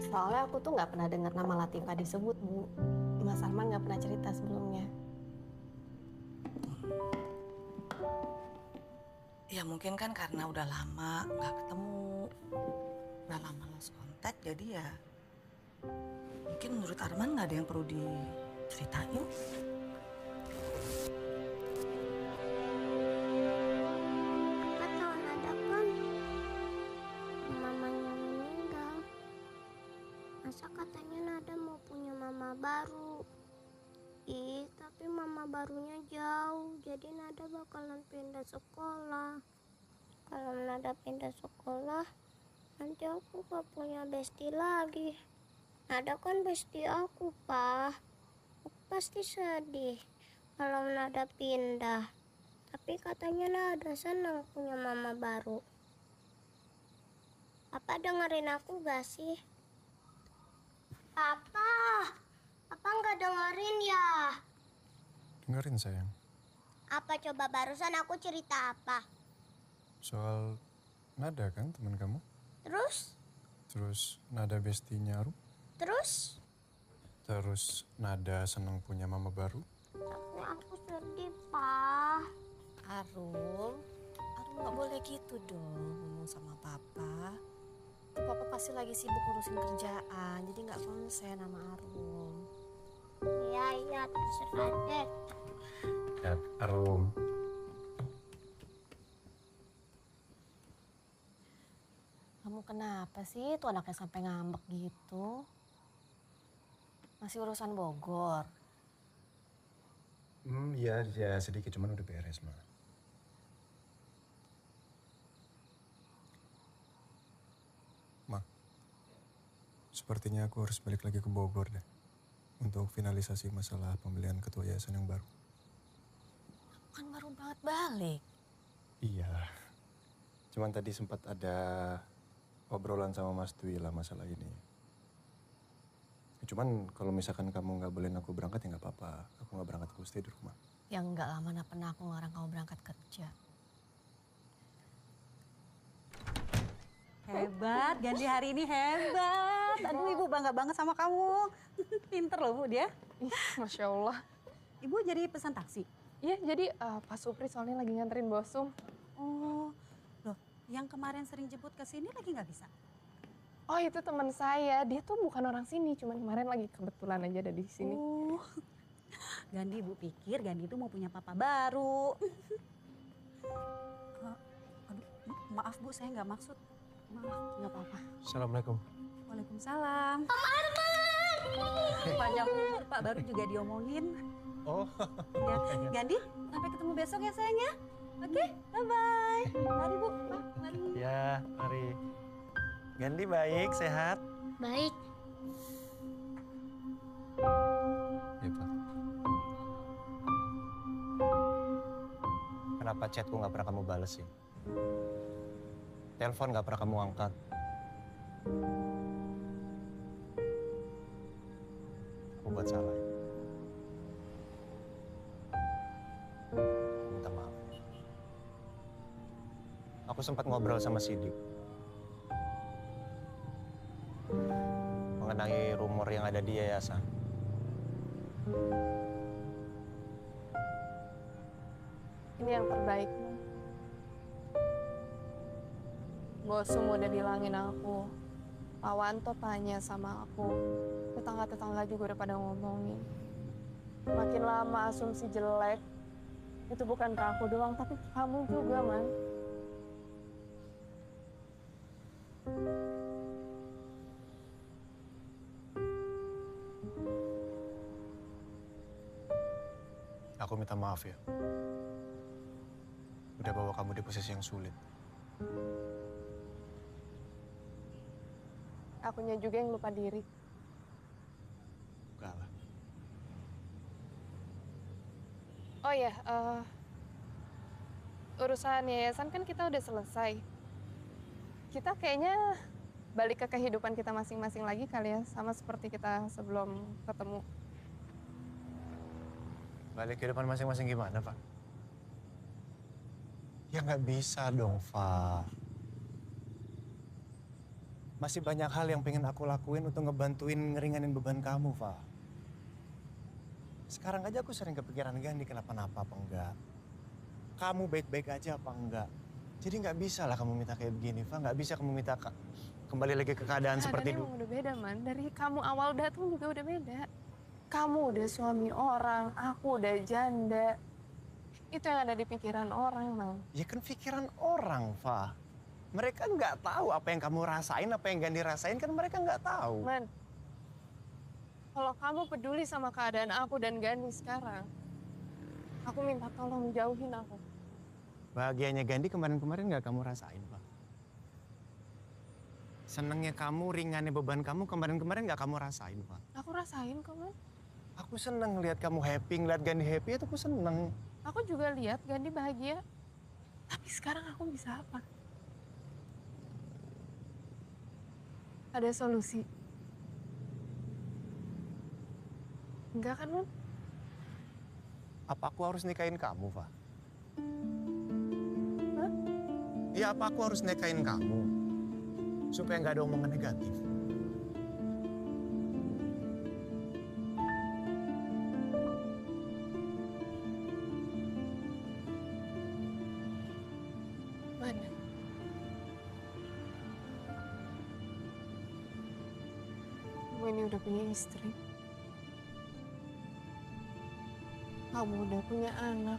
J: Soalnya aku tuh nggak pernah dengar nama Latifah disebut, Bu. Mas Arman nggak pernah cerita sebelumnya.
K: Ya mungkin kan karena udah lama nggak ketemu, udah lama lost kontak, jadi ya mungkin menurut Arman nggak ada yang perlu diceritain.
D: Apa tahu Nada kan mamanya meninggal. Masa katanya Nada mau punya mama baru. Tapi mama barunya jauh, jadi Nada bakalan pindah sekolah. Kalau Nada pindah sekolah, nanti aku gak punya bestie lagi. Nada kan bestie aku, Pak. Aku pasti sedih kalau Nada pindah. Tapi katanya Nada senang punya mama baru. Papa dengerin aku gak sih? Papa nggak dengerin ya?
C: Dengerin sayang.
D: Apa coba barusan aku cerita apa?
C: Soal Nada kan teman kamu?
D: Terus
C: Nada bestinya Arum? Terus Nada senang punya mama baru?
D: Tapi aku sedih, Pak.
J: Arum nggak boleh gitu dong ngomong sama Papa. Tuh Papa pasti lagi sibuk ngurusin kerjaan, jadi nggak konsen sama Arum.
D: Iya, terserah deh.
C: Ya, Arum.
J: Kamu kenapa sih tuh anaknya sampai ngambek gitu? Masih urusan Bogor?
C: Iya, sedikit cuman udah beres, Ma. Ma, sepertinya aku harus balik lagi ke Bogor deh. Untuk finalisasi masalah pembelian ketua yayasan yang baru.
J: Kan baru banget balik.
C: Iya, cuman tadi sempat ada obrolan sama Mas Dwi lah masalah ini. Cuman kalau misalkan kamu nggak bolehin aku berangkat ya nggak apa-apa. Aku nggak berangkat, aku stay di rumah.
J: Ya enggak lah, mana pernah aku ngelarang kamu berangkat kerja.
I: Hebat, Gandhi hari ini hebat. Aduh, Ibu bangga banget sama kamu. Pinter loh, Bu, dia.
A: Masya Allah.
I: Ibu jadi pesan taksi?
A: Iya, jadi Pak Supri soalnya lagi nganterin Bosum.
I: Oh, loh, yang kemarin sering jemput ke sini lagi nggak bisa?
A: Oh, itu teman saya. Dia tuh bukan orang sini, cuman kemarin lagi kebetulan aja ada di sini.
I: Oh, Gandhi, Ibu pikir Gandhi itu mau punya papa baru. Aduh, maaf Bu, saya nggak maksud. Maaf, nggak apa-apa.
C: Assalamualaikum.
I: Waalaikumsalam. Pak Arman! Panjang umur Pak, baru juga diomongin.
C: Oh.
I: Ya, Gandhi, sampai ketemu besok ya sayang ya. Oke, bye-bye. Mari Bu, Pak, mari.
C: Ya, mari. Gandhi baik, sehat?
D: Baik.
C: Ya, Pak. Kenapa chatku nggak pernah kamu bales sih? Telepon nggak pernah kamu angkat. Aku buat salah. Minta maaf. Aku sempat ngobrol sama Sidik mengenai rumor yang ada di yayasan.
A: Ini yang terbaik. Bosum udah bilangin aku. Pak Wanto tanya sama aku. Tetangga-tetangga juga udah pada ngomongin. Makin lama asumsi jelek. Itu bukan ke aku doang, tapi ke kamu juga, Man.
C: Aku minta maaf ya. Udah bawa kamu di posisi yang sulit.
A: Akunya juga yang lupa diri.
C: Enggak lah.
A: Oh ya, urusan yayasan kan kita udah selesai. Kita kayaknya balik ke kehidupan kita masing-masing lagi kali ya, sama seperti kita sebelum ketemu.
C: Balik kehidupan masing-masing gimana, Pak? Ya nggak bisa dong, Fa. Masih banyak hal yang pengen aku lakuin untuk ngebantuin ngeringanin beban kamu, Fa. Sekarang aja aku sering kepikiran Gandhi kenapa-napa apa enggak. Kamu baik-baik aja apa enggak. Jadi nggak bisa lah kamu minta kayak begini, Fa. Nggak bisa kamu minta kembali lagi ke keadaan seperti dulu.
A: Keadaannya emang udah beda, Man. Dari kamu awal datang juga udah beda. Kamu udah suami orang, aku udah janda. Itu yang ada di pikiran orang, Man.
C: Ya kan pikiran orang, Fa. Mereka nggak tahu apa yang kamu rasain, apa yang Gandhi rasain, kan mereka nggak tahu.
A: Man, kalau kamu peduli sama keadaan aku dan Gandhi sekarang, aku minta tolong jauhin aku.
C: Bahagianya Gandhi kemarin-kemarin nggak kamu rasain, Pak. Senengnya kamu, ringannya beban kamu kemarin-kemarin nggak kamu rasain, Pak.
A: Aku rasain kok, Man.
C: Aku seneng lihat kamu happy, ngeliat Gandhi happy itu aku seneng.
A: Aku juga lihat Gandhi bahagia. Tapi sekarang aku bisa apa? Ada solusi? Enggak kan, Man?
C: Apa aku harus nikahin kamu, Pak?
A: Hah?
C: Ya apa aku harus nikahin kamu? Supaya nggak ada omongan negatif.
A: Mana? Kamu ini udah punya istri. Kamu udah punya anak.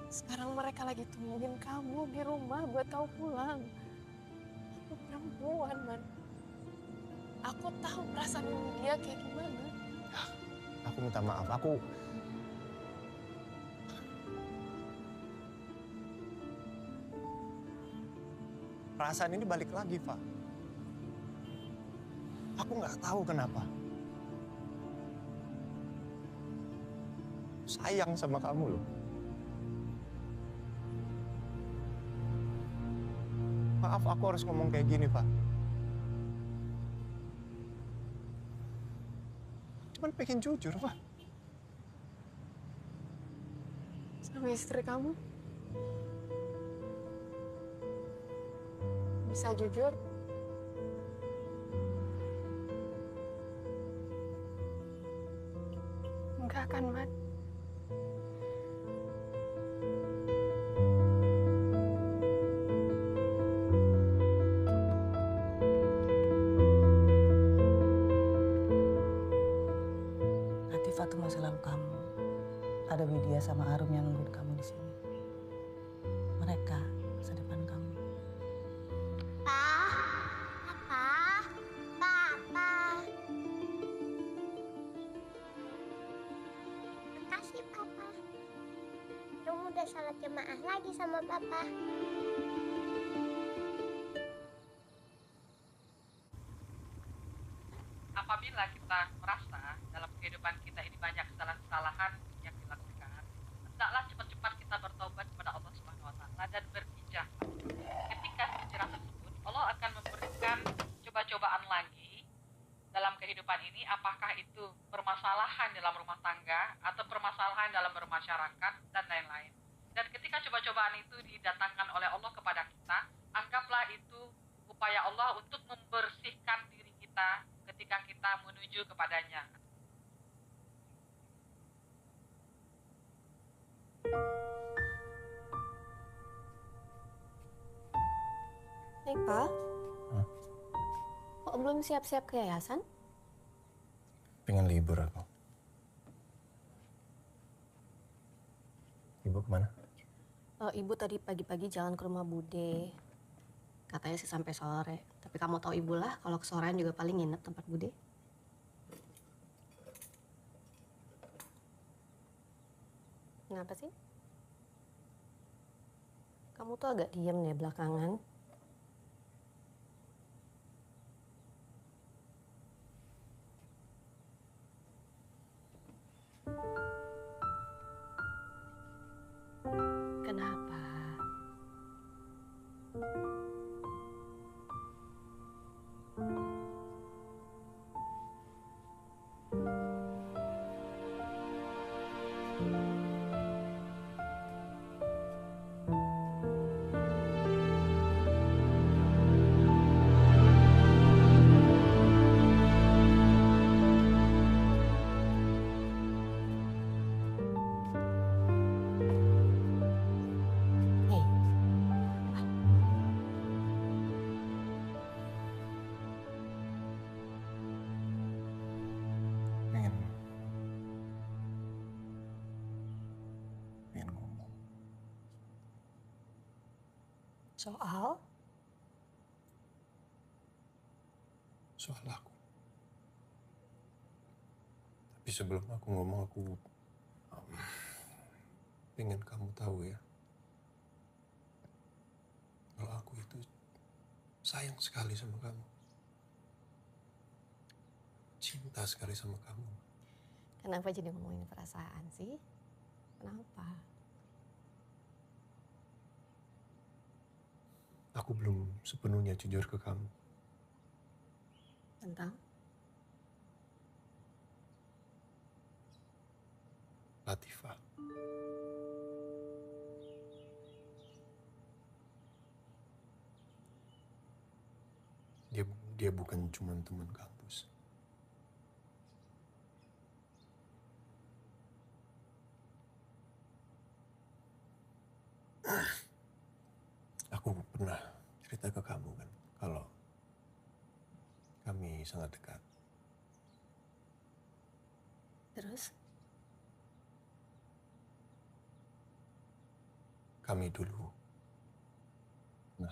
A: Sekarang mereka lagi tungguin kamu di rumah buat kau pulang. Aku perempuan, Man. Aku tahu perasaan dia kayak gimana.
C: Aku minta maaf, perasaan ini balik lagi, Pak. Aku nggak tahu kenapa. Sayang sama kamu loh. Maaf, aku harus ngomong kayak gini, Pak. Cuman pengen jujur, Pak.
A: Sama istri kamu? Bisa jujur? Enggak kan, Man?
K: Latifah tuh masa lalu kamu. Ada Widya sama Arum yang nungguin kamu di sini. Mereka masa depan kamu.
D: Makasih, Papa. Kamu udah salat jemaah lagi sama Papa.
L: Apabila kita merasa dalam kehidupan kita ini banyak kesalahan-kesalahan yang dilakukan, hendaklah cepat-cepat kita bertobat kepada Allah Subhanahu wa taala dan berhijrah. Ketika hijrah tersebut, Allah akan memberikan coba-cobaan lagi dalam kehidupan ini, apakah itu permasalahan dalam rumah tangga atau permasalahan dalam bermasyarakat dan lain-lain. Dan ketika coba-cobaan itu didatangkan oleh Allah kepada kita, anggaplah itu upaya Allah untuk membersihkan diri kita ketika kita menuju kepadanya.
J: Hei, Pa. Kok belum siap-siap ke yayasan?
C: Pengen libur aku. Ibu kemana?
J: Ibu tadi pagi-pagi jalan ke rumah Bude. Katanya sih sampai sore. Tapi kamu tahu ibu lah, kalau kesorean juga paling nginep tempat Bude. Kenapa sih? Kamu tuh agak diem deh belakangan. Kenapa?
I: Soal?
C: Soal aku. Tapi sebelum aku ngomong, aku pengen kamu tahu ya, kalau aku itu sayang sekali sama kamu. Cinta sekali sama kamu.
J: Kenapa jadi ngomongin perasaan sih? Kenapa?
C: Aku belum sepenuhnya jujur ke kamu.
J: Tentang?
C: Latifah. Dia bukan cuma teman kampus. Aku pernah cerita ke kamu kan, kalau kami sangat dekat.
J: Terus?
C: Kami dulu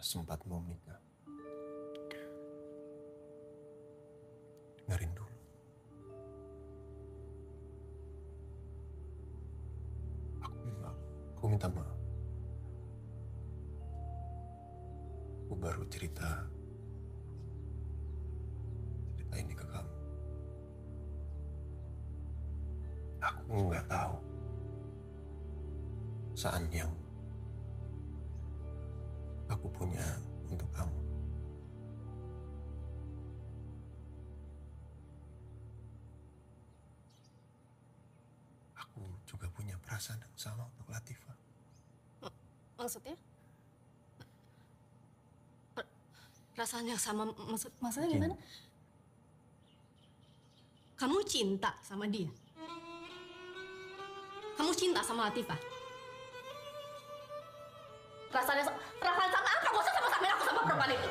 C: sempat mau menikah. Dengerin dulu. Aku minta maaf. Aku baru cerita ini ke kamu. Aku nggak tahu saat yang aku punya untuk kamu. Aku juga punya perasaan yang sama untuk Latifah.
J: Maksudnya? Perasaan yang sama, maksudnya gimana? Kamu cinta sama dia? Kamu cinta sama Latifah? Perasaan sama apa? Gak usah sama-samain aku sama perempuan itu.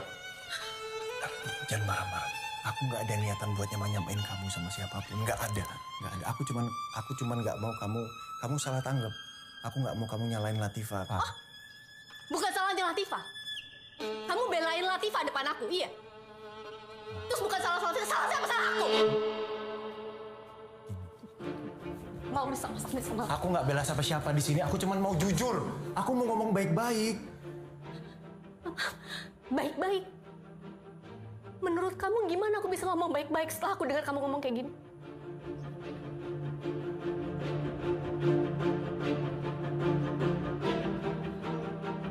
C: Jangan marah-marah. Aku nggak ada niatan buat nyamain kamu sama siapapun. Nggak ada. Aku cuman nggak mau kamu salah tanggap. Aku nggak mau kamu nyalain Latifah.
J: Oh, bukan salahnya Latifah. Kamu belain Latifah depan aku, iya. Terus bukan salah siapa, salah aku. Mau disama-samain sama aku.
C: Aku nggak bela siapa di sini. Aku cuman mau jujur. Aku mau ngomong baik-baik.
J: Baik-baik? Menurut kamu gimana aku bisa ngomong baik-baik setelah aku dengar kamu ngomong kayak gini?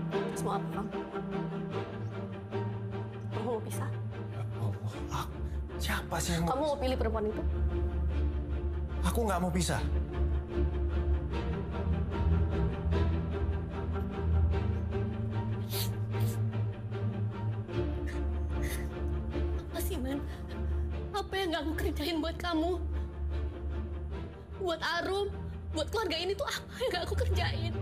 J: Terus mau apa kamu? Kamu mau pisah?
C: Siapa sih yang
J: Kamu mau pilih perempuan itu?
C: Aku nggak mau pisah.
J: Apa sih, Man? Apa yang gak aku kerjain buat kamu? Buat Arum? Buat keluarga ini tuh apa yang gak aku kerjain?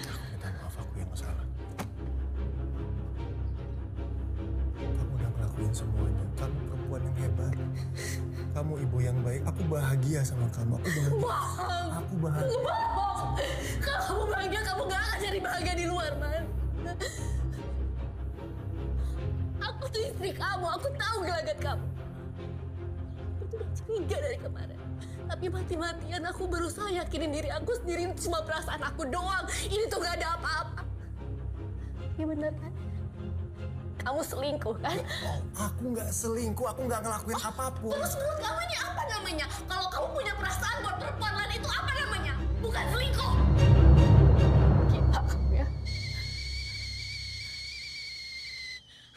C: Aku minta maaf, aku yang salah. Kamu udah ngelakuin semuanya. Kamu perempuan yang hebat. Kamu ibu yang baik. Aku bahagia sama kamu. Aku bahagia.
J: Bohong!
C: Aku bahagia.
J: Bohong! Kalau kamu bahagia, kamu gak akan cari bahagia di luar, Man. Aku tuh istri kamu. Aku tahu gelagat kamu. Aku tuh udah curiga dari kemarin. Tapi mati-matian aku berusaha yakinin diri aku sendiri. Cuma perasaan aku doang. Ini tuh gak ada apa-apa. Iya bener kan? Kamu selingkuh kan?
C: Aku nggak selingkuh. Aku nggak ngelakuin apapun.
J: Terus menurut kamu ini apa namanya? Kalau kamu punya perasaan buat perempuan lain itu apa namanya? Bukan selingkuh. Gila kamu ya.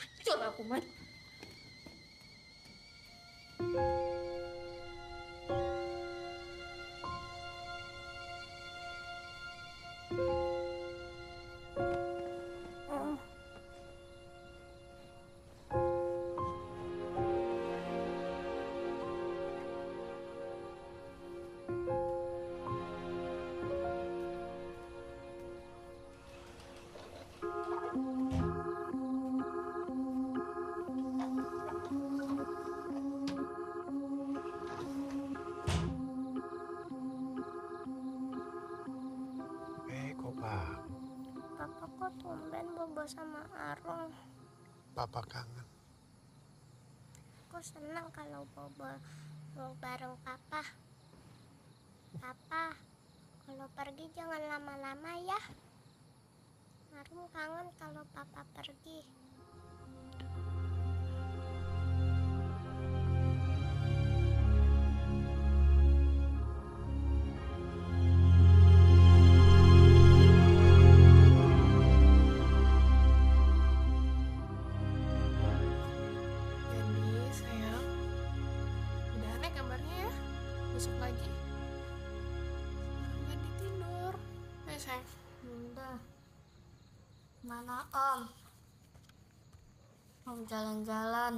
J: Hancur aku, Man.
D: Bobo sama Arum.
B: Papa kangen.
D: Aku senang kalau Bobo mau bareng Papa. Papa, kalau pergi jangan lama-lama ya. Arum kangen kalau Papa pergi.
A: Jadi sayang, udah aneh gambarnya ya. Besok lagi. Ganti tidur. Ayo sayang.
D: Bunda, mana Om? Om jalan-jalan.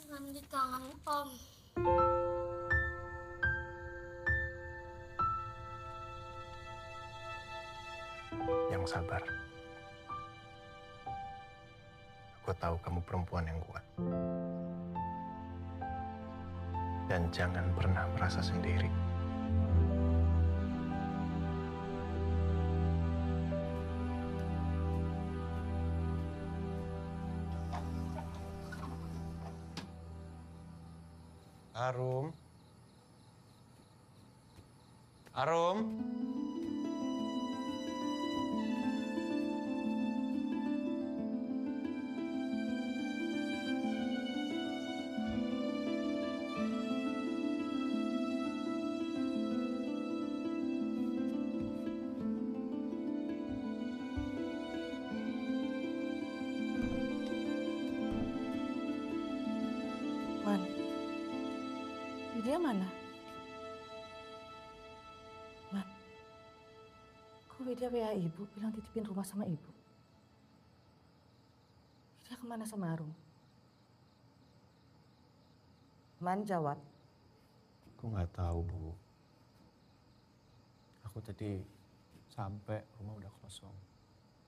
D: Ganti tangan Om.
C: Yang sabar. Aku tahu kamu perempuan yang kuat. Dan jangan pernah merasa sendiri. Arum. Arum.
K: Man, Widya mana? Man, kok Widya WA ibu bilang titipin rumah sama ibu? Widya kemana sama Arum? Man, jawab.
C: Aku nggak tahu, Bu. Aku tadi sampai rumah udah kosong.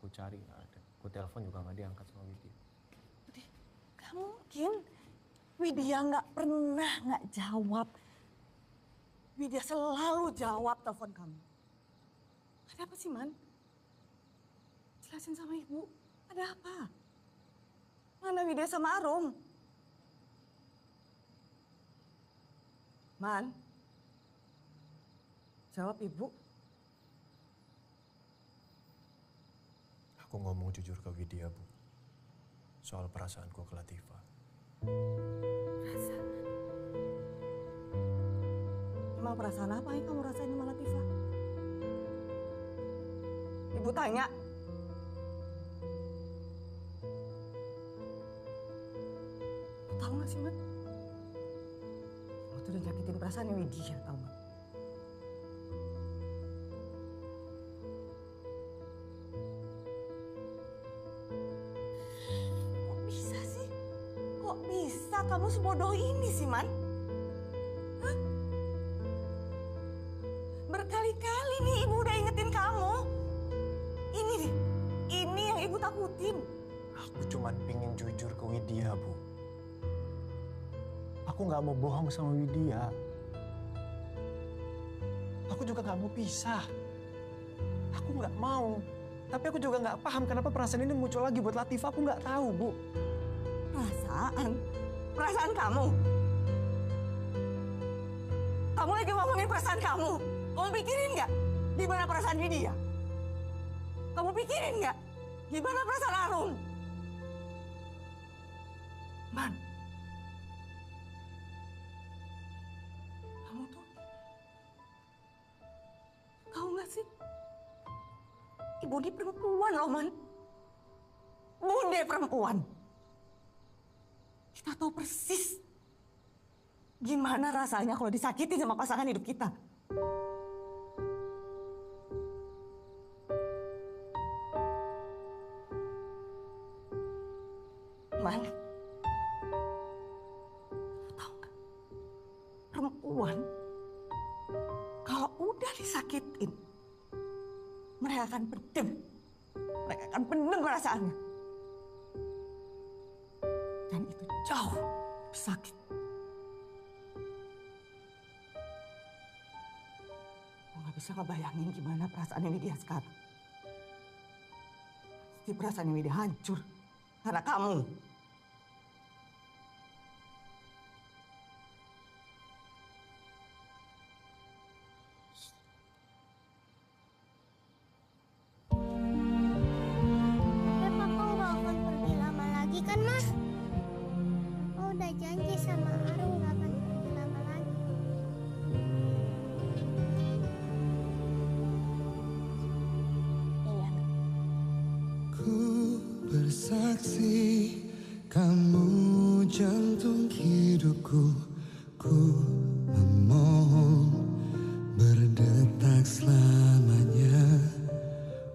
C: Aku cari nggak ada. Aku telepon juga nggak diangkat sama Widya.
K: Gak mungkin. Widya nggak pernah nggak jawab. Widya selalu jawab telepon kamu. Ada apa sih, Man? Jelasin sama ibu. Ada apa? Mana Widya sama Arum? Man, jawab ibu.
C: Aku ngomong jujur ke Widya, Bu. Soal perasaanku ke Latifah.
K: Perasaan? Emang perasaan apa yang kamu rasain sama Latifah? Ibu tanya. Tahu gak sih, Man? Kamu tuh udah nyakitin perasaannya Widya, tau gak? Kok bisa sih? Kok bisa kamu sebodoh ini sih, Man? Hah? Berkali-kali nih ibu udah ingetin kamu. Ini nih, ini yang ibu takutin.
C: Aku cuman pingin jujur ke Widya, Bu. Aku nggak mau bohong sama Widya. Aku juga nggak mau pisah. Aku nggak mau. Tapi aku juga nggak paham kenapa perasaan ini muncul lagi buat Latifah. Aku nggak tahu, Bu.
K: Perasaan? Perasaan kamu? Kamu lagi ngomongin perasaan kamu? Kamu pikirin nggak gimana perasaan Widya? Kamu pikirin nggak gimana perasaan Arum? Man, kamu tuh tahu nggak sih? Ibu ini perempuan loh, Man. Bunda perempuan. Kita tahu persis gimana rasanya kalau disakitin sama pasangan hidup kita. Man, tahu nggak? Perempuan kalau udah disakitin, mereka akan pendem. Mereka akan pendem perasaannya. Dan itu jauh lebih sakit. Aku nggak bisa ngebayangin gimana perasaannya dia sekarang. Pasti perasaan Widi hancur karena kamu.
D: Tapi Papa nggak akan pergi lama lagi kan, Mas? Papa udah janji sama Arum nggak akan pergi lama lagi. Iya.
M: Ku bersaksi kamu jantung hidupku. Ku memohon berdetak selamanya.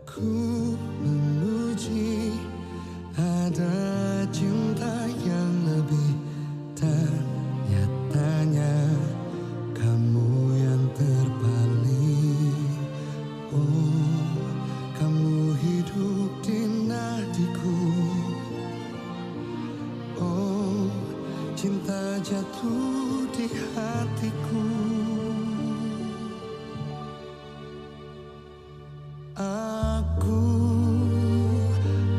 M: Ku memuji ada cinta yang lebih ternyatanya kamu yang terpaling. Oh, kamu hidup di nadiku. Oh, cinta jatuh di hatiku. Aku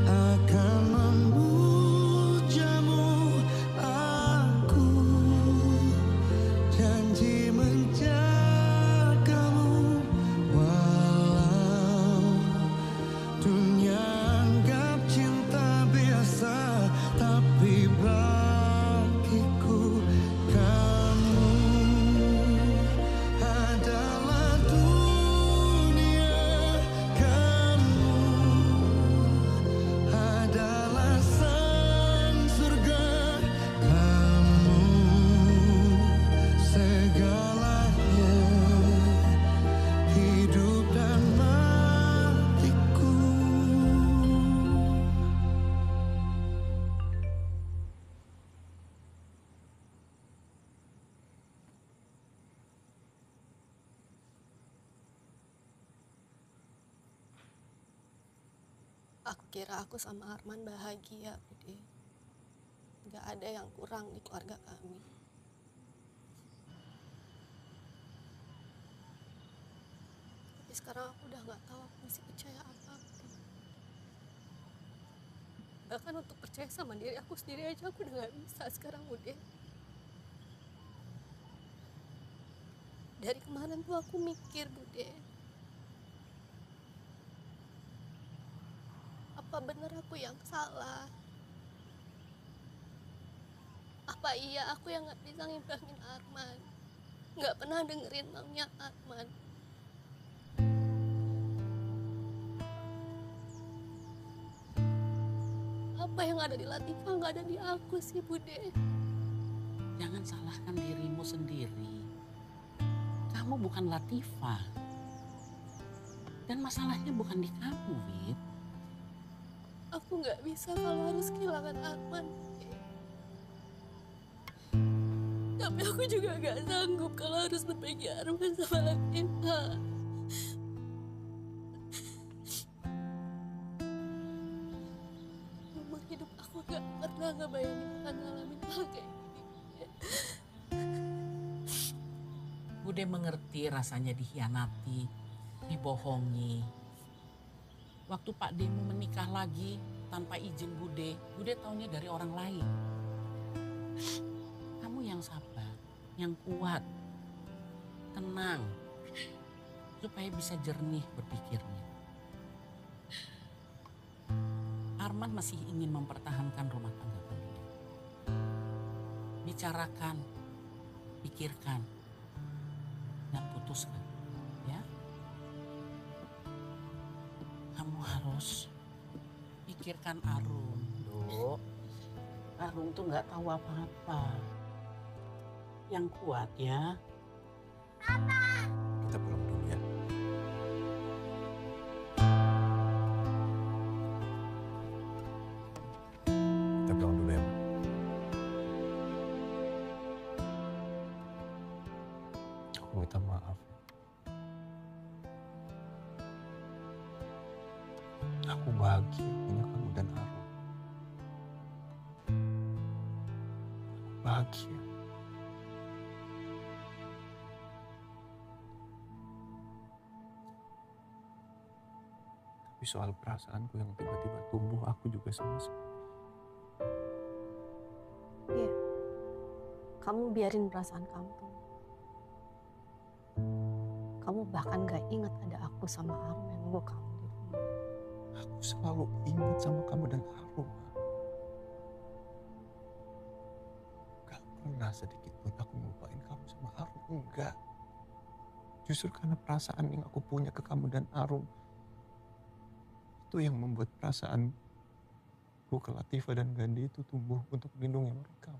M: akan memujamu. Aku janji menjagamu. Walau dunia anggap cinta biasa, tapi bagiku kamu adalah dunia. Kamu adalah sang surga. Kamu segalanya, hidup dan matiku.
J: Aku kira aku sama Arman bahagia, Bude. Gak ada yang kurang di keluarga kami. Tapi sekarang aku udah gak tahu aku mesti percaya apa, Bude. Bahkan untuk percaya sama diri aku sendiri aja aku udah gak bisa sekarang, Bude. Dari kemarin tuh aku mikir, Bude. Apa benar aku yang salah? Apa iya aku yang gak bisa ngimbangin Arman? Gak pernah dengerin maunya Arman? Apa yang ada di Latifah gak ada di aku sih, Bude?
N: Jangan salahkan dirimu sendiri. Kamu bukan Latifah. Dan masalahnya bukan di kamu, Wid.
J: Aku gak bisa kalau harus kehilangan Arman. Tapi aku juga gak sanggup kalau harus berbagi Arman sama Latifah. Rumah hidup aku gak pernah ngebayangin akan ngalamin hal kayak gini.
N: Bude mengerti rasanya dikhianati, dibohongi. Waktu Pak Demu menikah lagi tanpa izin Bude taunya dari orang lain. Kamu yang sabar, yang kuat, tenang, supaya bisa jernih berpikirnya. Arman masih ingin mempertahankan rumah tangga kalian. Bicarakan, pikirkan, dan putuskan, ya. Kamu harus pikirkan Arum, Dok. Arum tuh nggak tahu apa-apa. Yang kuat ya.
C: Kita pulang dulu ya. Kita pulang dulu ya, Ma. Aku minta maaf. Aku bahagia punya kamu dan Arum. Aku bahagia. Tapi
B: soal perasaanku yang tiba-tiba tumbuh, aku juga sama sekali.
I: Iya. Kamu biarin perasaan kamu tuh. Kamu bahkan gak ingat ada aku sama Arum yang nunggu kamu di rumah.
B: Aku selalu ingat sama kamu dan Arum. Gak pernah sedikit pun aku ngelupain kamu sama Arum. Enggak. Justru karena perasaan yang aku punya ke kamu dan Arum, itu yang membuat perasaanku ke Latifah dan Gandhi itu tumbuh untuk melindungi mereka.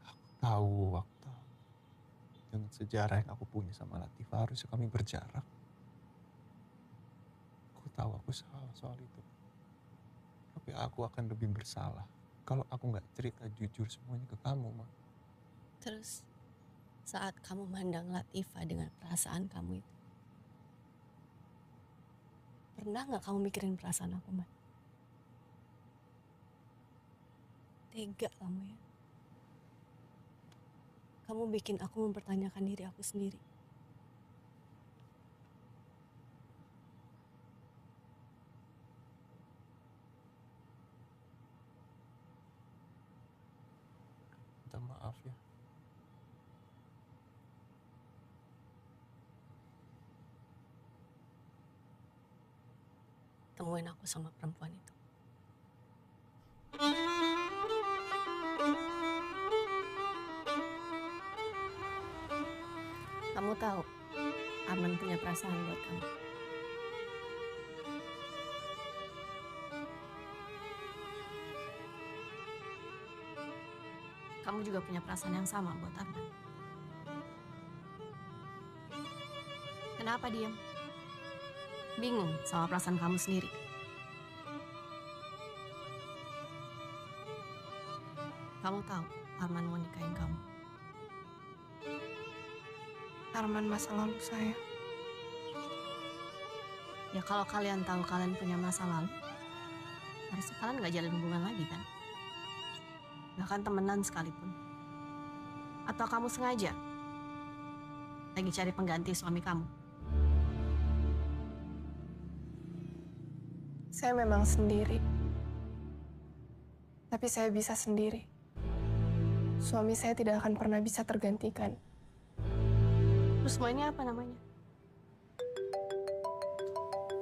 B: Aku tahu dengan sejarah yang aku punya sama Latifah harusnya kami berjarak. Aku tahu aku salah soal itu. Tapi aku akan lebih bersalah kalau aku nggak cerita jujur semuanya ke kamu, Ma.
I: Terus saat kamu mandang Latifah dengan perasaan kamu itu, pernah nggak kamu mikirin perasaan aku, Man? Tega kamu ya. Kamu bikin aku mempertanyakan diri aku sendiri.
B: Minta maaf ya.
I: Temuin aku sama perempuan itu. Kamu tahu, Arman punya perasaan buat kamu. Kamu juga punya perasaan yang sama buat Arman. Kenapa diam? Bingung sama perasaan kamu sendiri? Kamu tahu Arman mau nikahin kamu.
A: Arman masa lalu saya.
I: Ya kalau kalian tahu kalian punya masa lalu, harusnya kalian gak jalin hubungan lagi kan? Bahkan temenan sekalipun. Atau kamu sengaja lagi cari pengganti suami kamu?
A: Saya memang sendiri. Tapi saya bisa sendiri. Suami saya tidak akan pernah bisa tergantikan.
I: Terus semua ini apa namanya?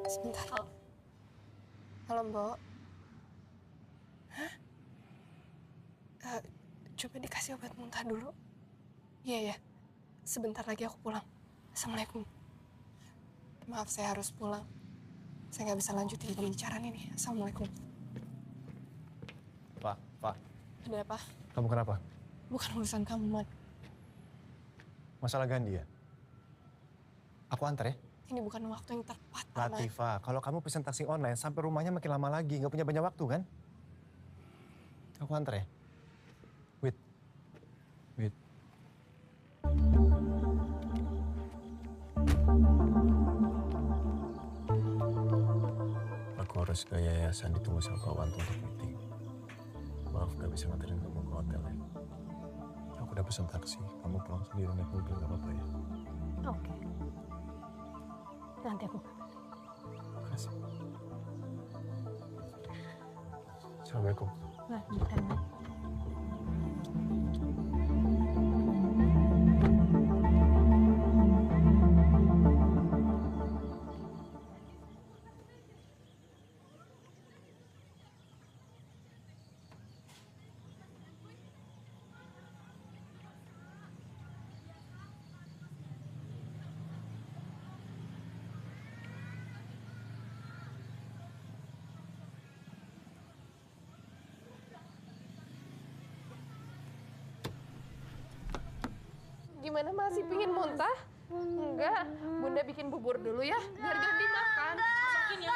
A: Sebentar. Halo, Mbok. Hah? Coba dikasih obat muntah dulu. Iya, ya. Sebentar lagi aku pulang. Assalamualaikum. Maaf, saya harus pulang. Saya nggak bisa lanjutin pembicaraan ini. Assalamualaikum.
C: Pak.
A: Ada apa?
C: Kamu kenapa?
A: Bukan urusan kamu, Man.
C: Masalah Gandhi ya? Aku antar ya?
A: Ini bukan waktu yang tepat, Man.
C: Latifah, kalau kamu pesen taksi online sampai rumahnya makin lama lagi. Nggak punya banyak waktu kan? Aku antar ya? Wait. Aku harus ke yayasan, ditunggu sama Pak Wanto untuk meeting. Maaf gak bisa nganterin kamu ke hotel ya. Aku udah pesen taksi, kamu pulang sendiri naik mobil gak apa-apa ya?
I: Oke. Nanti aku kabarin.
C: Makasih. Assalamualaikum.
I: Waalaikumsalam.
A: Gimana, masih pingin muntah? Enggak, Bunda bikin bubur dulu ya, biar Gandhi makan. Biar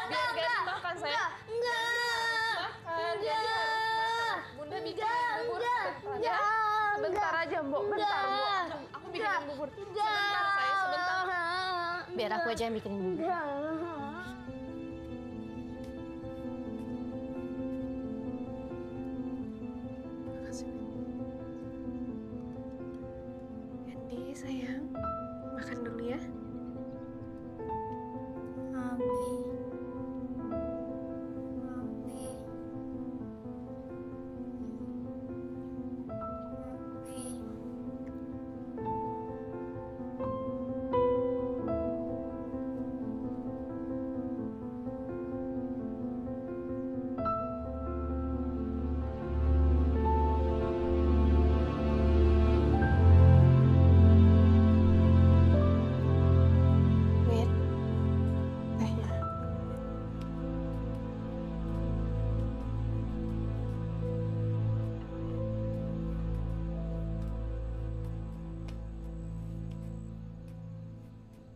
A: Gandhi makan, sayang. Makan, Gandhi harus makan. Bunda bikin bubur sebentar ya. Sebentar aja, Mbok. Bentar, Mbok. Aku bikin bubur. Sebentar, sayang, sebentar.
I: Biar aku aja yang bikinin bubur.
A: Gandhi, sayang. Makan dulu ya.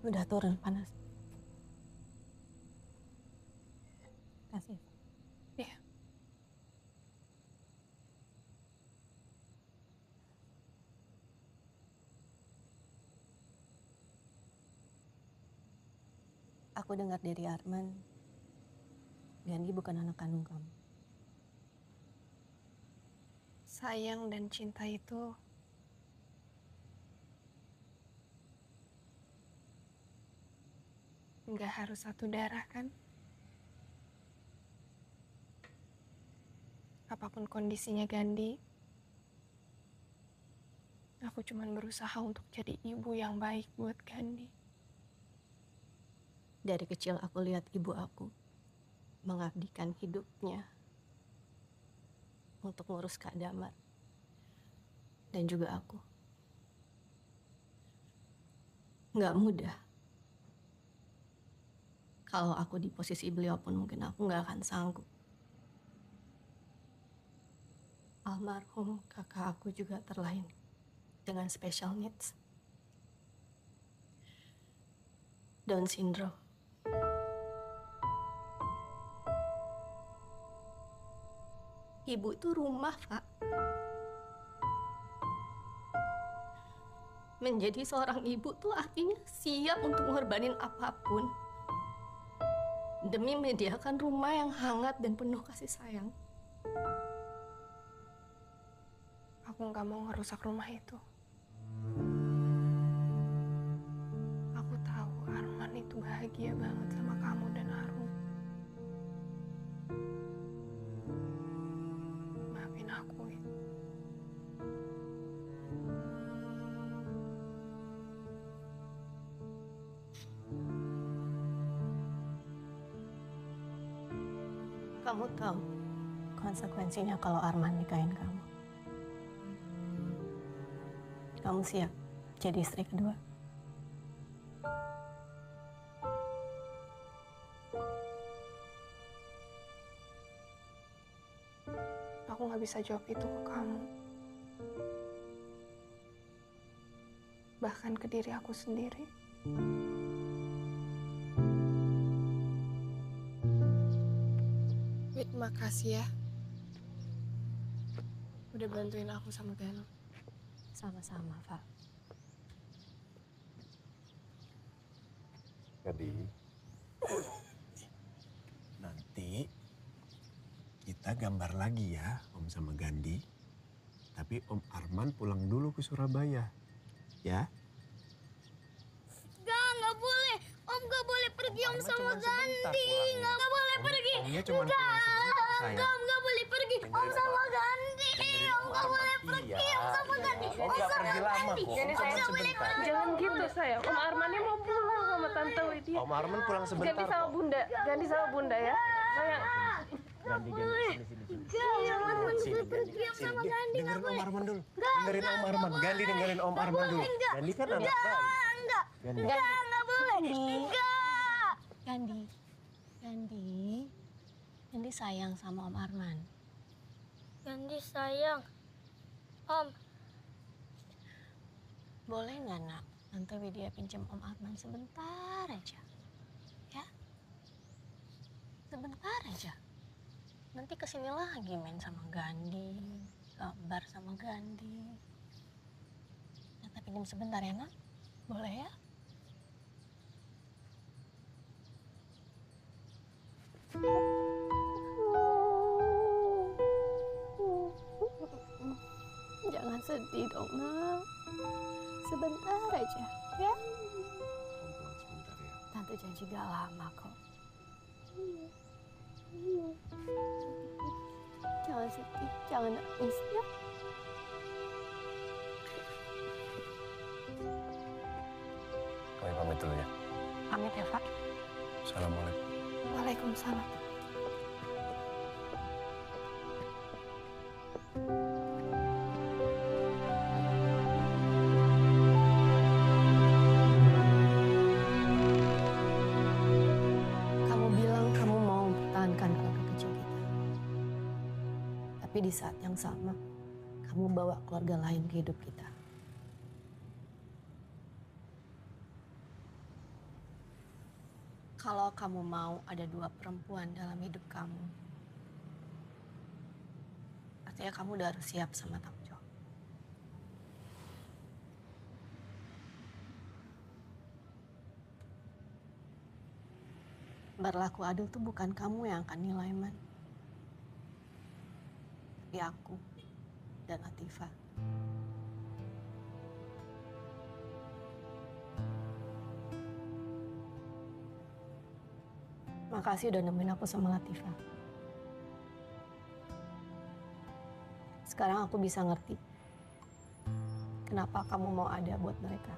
I: Udah turun panas. Kasih.
A: Iya.
I: Aku dengar dari Arman, Gandhi bukan anak kandung kamu.
A: Sayang dan cinta itu nggak harus satu darah kan? Apapun kondisinya Gandhi, aku cuman berusaha untuk jadi ibu yang baik buat Gandhi.
I: Dari kecil aku lihat ibu aku mengabdikan hidupnya untuk ngurus Kak Damar dan juga aku. Nggak mudah. Kalau aku di posisi beliau pun mungkin aku nggak akan sanggup. Almarhum kakak aku juga terlahir dengan special needs. Down syndrome. Ibu itu rumah, Pak. Menjadi seorang ibu tuh artinya siap untuk mengorbanin apapun demi menyediakan rumah yang hangat dan penuh kasih sayang.
A: Aku nggak mau ngerusak rumah itu. Aku tahu Arman itu bahagia banget sama kamu dan Arum. Maafin aku ya.
I: Kamu tahu konsekuensinya kalau Arman nikahin kamu. Kamu siap jadi istri kedua?
A: Aku nggak bisa jawab itu ke kamu. Bahkan ke diri aku sendiri. Wit, makasih ya. Udah bantuin aku sama Gano.
I: Sama-sama, Pak.
C: Jadi, nanti kita gambar lagi ya, Om sama Gandhi. Tapi Om Arman pulang dulu ke Surabaya, ya?
D: Nggak boleh. Om nggak boleh pergi Om sama Gandhi. Nggak boleh pergi.
C: Omnya cuma pulang sebentar, sayang.
D: Om nggak boleh pergi Om sama Gandhi. Om nggak boleh pergi Om sama Gandhi.
C: Om nggak pergi lama kok, Om cuma sebentar.
A: Jangan gitu sayang. Om Armannya mau pulang sama Tante Widya.
C: Om Arman pulang sebentar
A: Ganti sama
C: kok.
A: Bunda. Ganti sama Bunda ya. Sayang.
C: Gandhi, sini.
D: Jangan pergi Om sama Gandhi.
C: Dengerin Om Arman dulu. Dengerin Om Arman. Gandhi dengerin Om Arman dulu. Gandhi kan anak baik.
D: Enggak.
C: Gandhi.
D: Nggak boleh. Enggak.
I: Gandhi sayang sama Om Arman.
D: Gandhi sayang. Om.
I: Boleh nggak, Nak? Tante Widya pinjam Om Arman sebentar aja. Ya? Sebentar aja. Nanti kesini lagi main sama Gandhi, gambar sama Gandhi. Tante pinjam sebentar ya, Nak? Boleh ya? Jangan sedih dong, Nak. Sebentar aja, ya? Tante janji gak lama kok. Jangan sedih, jangan nangis ya.
C: Kami pamit dulu ya.
I: Pamit ya, Pak.
C: Assalamualaikum.
A: Waalaikumsalam.
I: Kamu bilang kamu mau mempertahankan keluarga kecil kita. Tapi di saat yang sama, kamu bawa keluarga lain ke hidup kita.
J: kamu mau ada 2 perempuan dalam hidup kamu, artinya kamu udah harus siap sama tanggung jawab. Berlaku adil tuh bukan kamu yang akan nilai, Man. Tapi aku dan Latifah. Makasih udah nemuin aku sama Latifah. Sekarang aku bisa ngerti kenapa kamu mau ada buat mereka.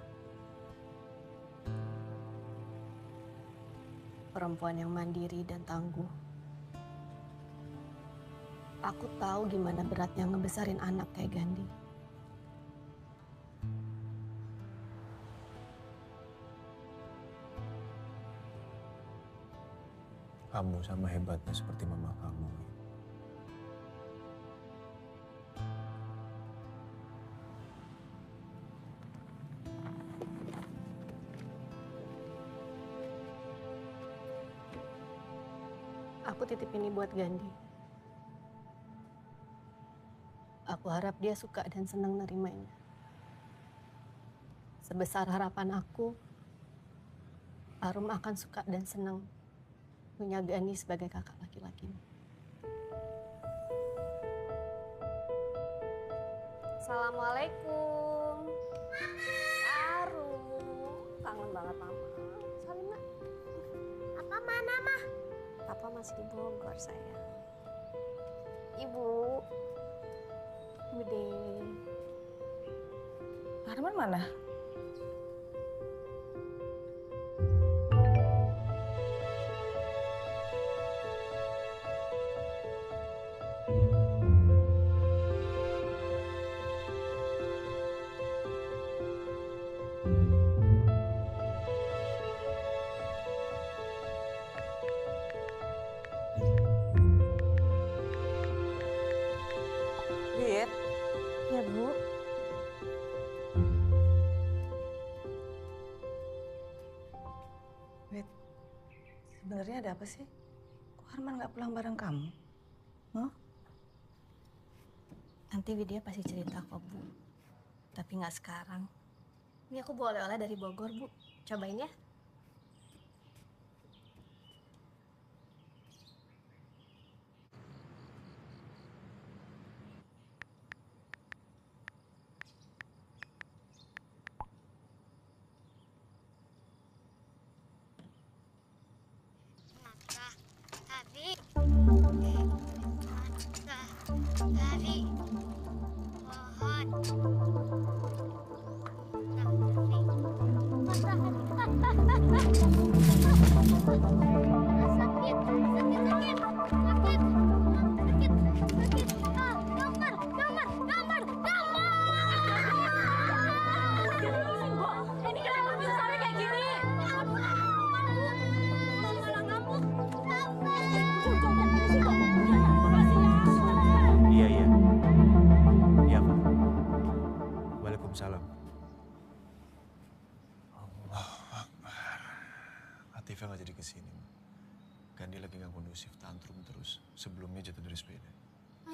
J: Perempuan yang mandiri dan tangguh. Aku tahu gimana beratnya ngebesarin anak kayak Gandhi.
C: Kamu sama hebatnya seperti mama kamu.
J: Aku titip ini buat Gandhi. Aku harap dia suka dan senang nerimanya. Sebesar harapan aku, Arum akan suka dan senang punya Gandhi sebagai kakak laki-lakinya. Assalamualaikum. Arum, kangen banget mama. Salim, Mak.
D: Apa mana, Mah?
J: Papa masih di Bogor, sayang. Ibu. Bude.
K: Arman mana? Wit.
J: Ya, Bu.
K: Wit, sebenarnya ada apa sih? Kok Arman nggak pulang bareng kamu? Huh?
J: Nanti Widya pasti cerita kok, Bu. Tapi nggak sekarang. Ini aku bawa oleh-oleh dari Bogor, Bu. Cobain ya.
D: Tadi. Dari pohon.
C: Iya. Iya, Pak. Waalaikumsalam. Allahu Akbar. Latifah nggak jadi kesini. Gandhi lagi nggak kondusif, tantrum terus. Sebelumnya jatuh dari sepeda.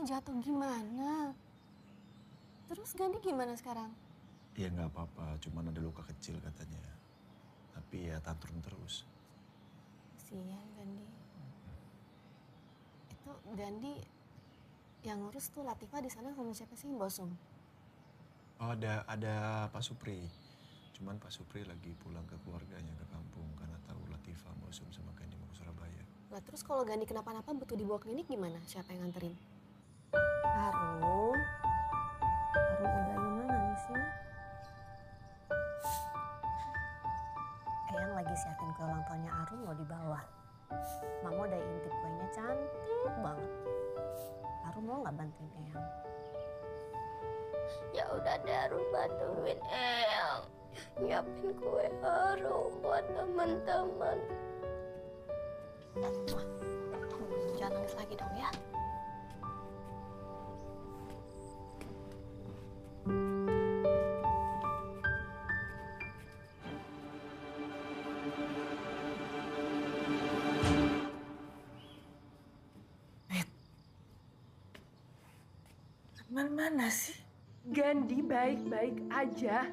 J: Jatuh gimana? Terus Gandhi gimana sekarang?
C: Ya nggak apa-apa, cuman ada luka kecil katanya. Tapi ya tantrum terus.
J: Kasihan Gandhi. Itu Gandhi yang ngurus tuh Latifah di sana sama siapa sih, Bosum?
C: Oh, ada Pak Supri. Cuman Pak Supri lagi pulang ke keluarganya ke kampung karena tahu Latifah, Bosum sama Gandhi mau ke Surabaya.
J: Lah terus kalau Gandhi kenapa-napa butuh dibawa klinik gimana? Siapa yang nganterin? Arum udah Yuna nangisnya. Eyang lagi siapin kue ulang tahunnya Arum loh di bawah. Mama udah intip kuenya cantik banget. Arum mau nggak bantuin Eyang?
D: Ya udah deh, Arum bantuin Eyang nyiapin kue Arum buat teman-teman.
J: Jangan nangis lagi dong ya.
A: Arman mana sih? Gandhi baik-baik aja.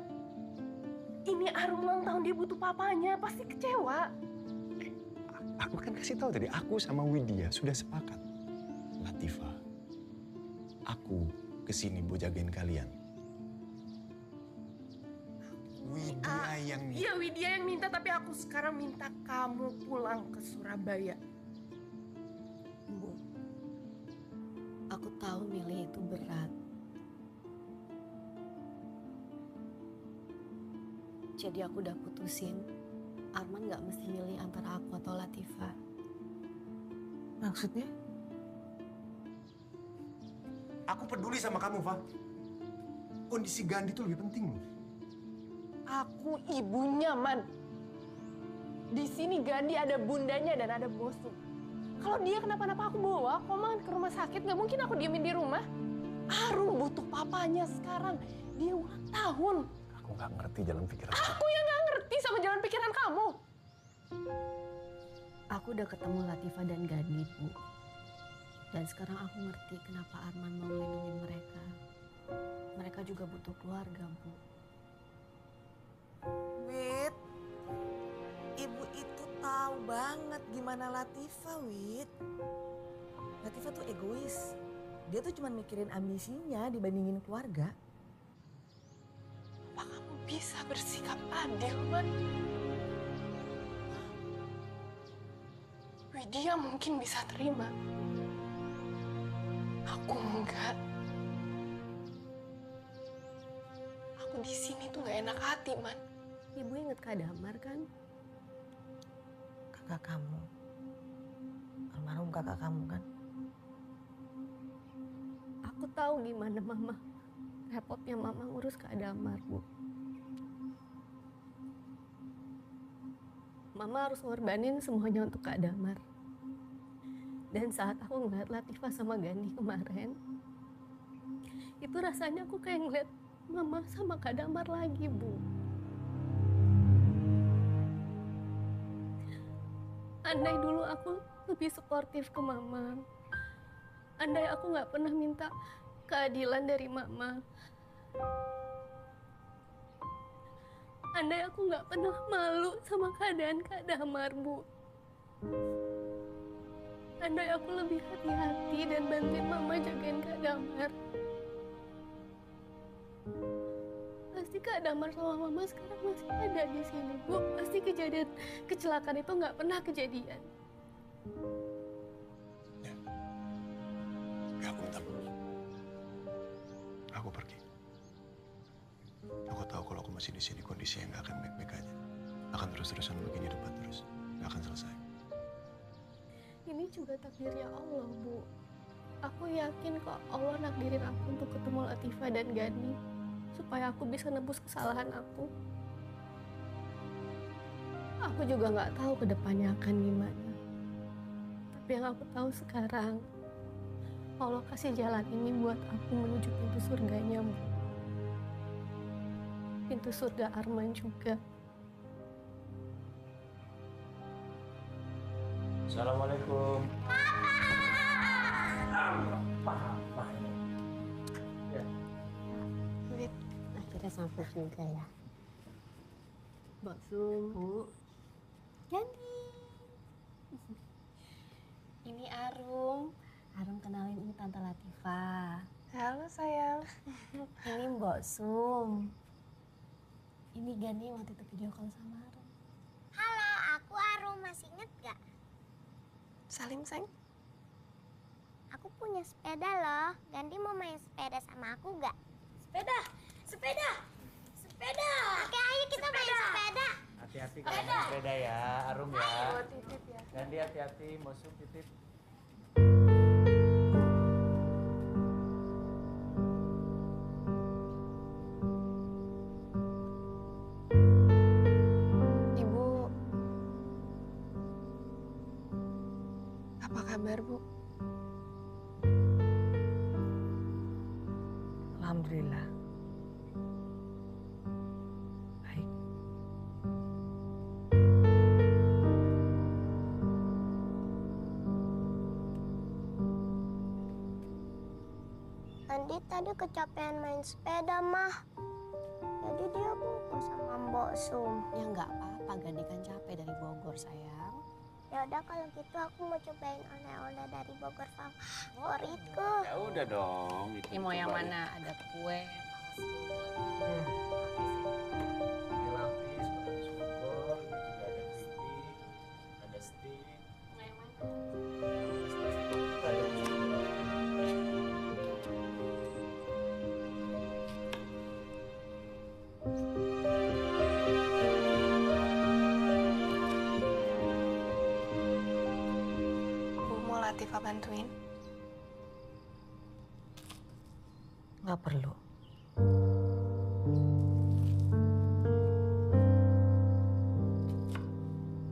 A: Ini Arum ulang tahun, dia butuh papanya, pasti kecewa.
B: Aku kan kasih tahu tadi, aku sama Widya sudah sepakat. Latifah, aku kesini buat jagain kalian. Widya yang minta.
A: Iya, Widya yang minta, tapi aku sekarang minta kamu pulang ke Surabaya.
J: Bu, aku tahu milih itu berat. Jadi aku udah putusin, Arman gak mesti milih antara aku atau Latifah.
K: Maksudnya?
B: Aku peduli sama kamu, Fa. Kondisi Gandhi itu lebih penting loh.
A: Aku ibunya, Man. Di sini Gandhi ada bundanya dan ada bosnya. Kalau dia kenapa-napa aku bawa Koman ke rumah sakit, nggak mungkin aku diemin di rumah. Arum butuh papanya sekarang. Dia ulang tahun.
B: Aku nggak ngerti jalan pikiran.
A: Aku yang nggak ngerti sama jalan pikiran kamu.
J: Aku udah ketemu Latifah dan Gandhi, Bu. Dan sekarang aku ngerti kenapa Arman mau melindungi mereka. Mereka juga butuh keluarga, Bu.
K: Wit, ibu itu tahu banget gimana Latifah, Wit. Latifah tuh egois. Dia tuh cuma mikirin ambisinya dibandingin keluarga.
A: Apa kamu bisa bersikap adil, Man? Widya mungkin bisa terima. Aku enggak. Aku di sini tuh nggak enak hati, Man.
J: Ibu inget Kak Damar kan?
K: Kakak kamu. Almarhum kakak kamu kan?
J: Aku tahu gimana Mama. Repotnya Mama ngurus Kak Damar, Bu. Mama harus ngorbanin semuanya untuk Kak Damar. Dan saat aku ngeliat Latifah sama Gandhi kemarin, itu rasanya aku kayak ngeliat Mama sama Kak Damar lagi, Bu. Andai dulu aku lebih suportif ke Mama. Andai aku nggak pernah minta keadilan dari Mama. Andai aku nggak pernah malu sama keadaan Kak Damar, Bu. Andai aku lebih hati-hati dan bantuin Mama jagain Kak Damar. Pasti Kak Damar sama Mama sekarang masih ada di sini, Bu. Pasti kejadian kecelakaan itu nggak pernah kejadian.
B: Gak, aku minta maaf. Aku pergi. Aku tahu kalau aku masih di sini kondisinya nggak akan baik-baik aja. Akan terus-terusan begini debat terus. Nggak akan selesai.
J: Ini juga takdirnya Allah, Bu. Aku yakin kok Allah nakdirin aku untuk ketemu Latifah dan Gandhi. Supaya aku bisa nebus kesalahan aku. Aku juga nggak tahu ke depannya akan gimana. Tapi yang aku tahu sekarang, Allah kasih jalan ini buat aku menuju pintu surganya, Bu. Pintu surga Arman juga.
G: Assalamualaikum.
I: Papa. Ya.
J: Wait, akhirnya sampai juga ya. Mbak Sum, Bu. Gandhi. Ini Arum. Arum kenalin ini Tante Latifah.
A: Halo sayang.
J: Ini Mbak Sum. Ini Gandhi waktu itu video call sama Arum.
D: Halo, aku Arum. Masih inget gak?
A: Salim, sayang.
D: Aku punya sepeda loh. Gandhi mau main sepeda sama aku gak? Sepeda! Sepeda! Sepeda! Oke, ayo kita main sepeda.
G: Hati-hati kalau main sepeda ya, Arum ya.
A: Ayo, titip ya.
G: Gandhi hati-hati, Mosum titip.
A: Ibu, apa kabar, Bu?
K: Alhamdulillah. Baik.
D: Andi tadi kecapean main sepeda, Mah. Jadi dia pukul sama Mbok Sum.
I: Ya nggak apa-apa, Gandhi kan capek dari Bogor, sayang.
D: Ya udah kalau gitu aku mau cobain oleh-oleh dari Bogor favoritku.
H: Ya udah dong.
I: Ini mau yang mana? Ada kue,
H: Lapis, bagus Bogor, juga ada keripik, ada steak.
A: Bu, mau Latifah bantuin?
I: nggak perlu.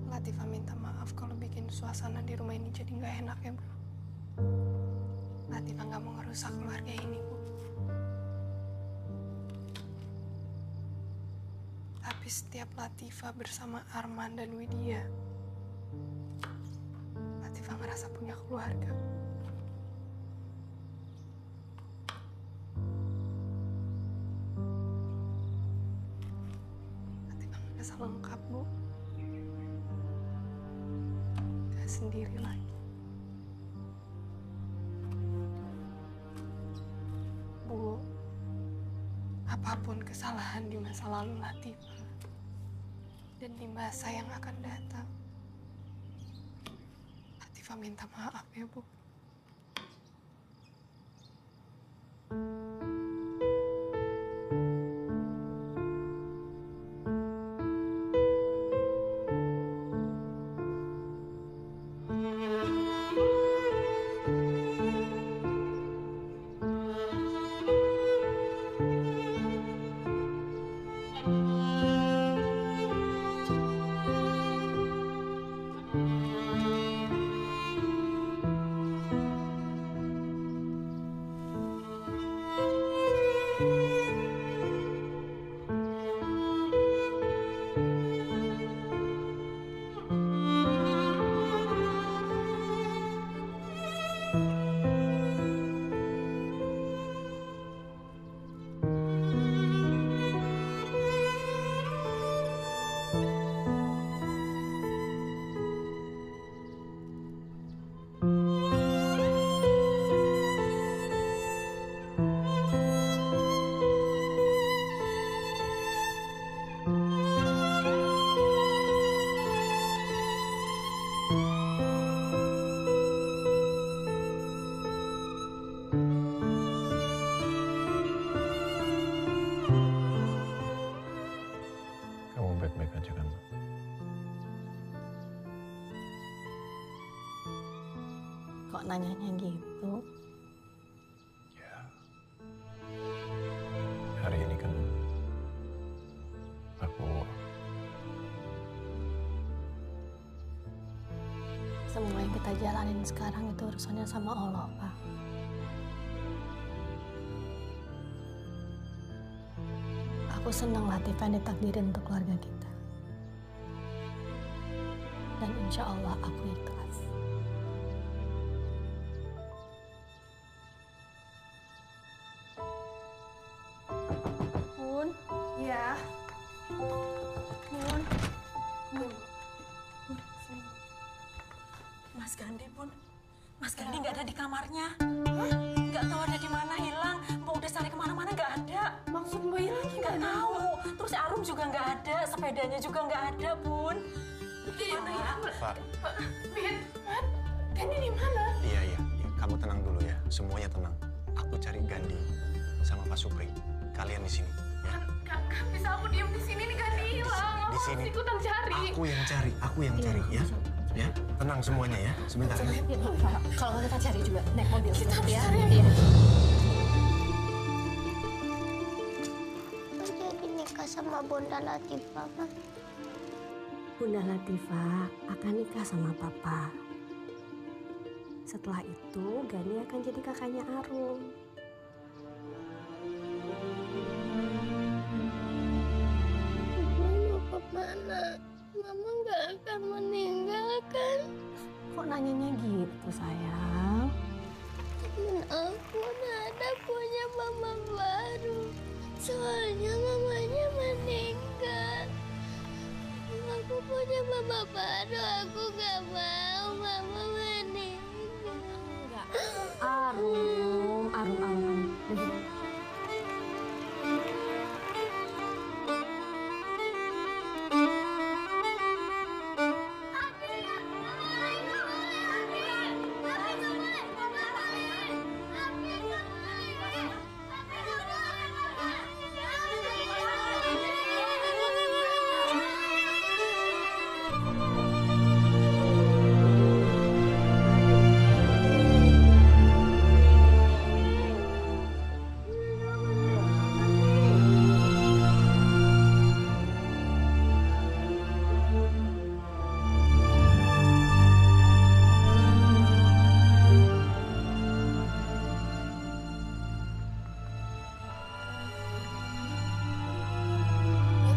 A: Latifah minta maaf kalau bikin suasana di rumah ini jadi nggak enak ya, Bu. Latifah nggak mau ngerusak keluarga ini, Bu. Tapi setiap Latifah bersama Arman dan Widya, Latifah ngerasa punya keluarga. Latifah ngerasa lengkap, Bu. Gak sendiri lagi. Bu, apapun kesalahan di masa lalu Latifah dan di masa yang akan datang, Latifah minta maaf ya, Bu.
C: Kamu baik-baik aja kan?
I: Kok nanyanya gitu?
C: Hari ini kan aku
I: Semua yang kita jalanin sekarang itu urusannya sama Allah, Pak. Aku senang Latifah ditakdirin untuk keluarga kita. Dan insya Allah aku ikhlas.
A: Bun, ya. Bun.
E: Mas Gandhi, Bun. Mas Gandhi nggak ada di kamarnya. Nggak tahu ada di mana, hilang. Mau udah cari kemana-mana nggak ada.
A: Maksud Mbak hilang
E: Nggak tahu. Terus Arum juga nggak ada, sepedanya juga nggak ada, Bun. Gimana ya?
C: Pak.
A: Bin, Gandhi di mana?
C: Iya. Kamu tenang dulu ya. Semuanya tenang. Aku cari Gandhi sama Pak Supri. Kalian di sini, ya.
A: Gak bisa aku diem di sini nih, Gandhi hilang. Aku
C: Di sini.
A: harus ikutan cari.
C: Aku yang cari, ya. Ya, tenang semuanya ya. Sebentar. Ya.
I: Kalau nggak kita cari juga, naik mobil.
A: Kita harus
I: ya.
A: cari.
I: Iya.
D: Aku jadi nikah sama Bunda Latifah, Mah.
I: Bunda Latifah akan nikah sama Papa. Setelah itu, Gani akan jadi kakaknya Arum.
D: Mama mau kemana? Mama nggak akan meninggalkan.
I: Kok nanyanya gitu, sayang?
D: Dan aku ada punya Aduh, aku gak mau mama meninggal.
I: Arum.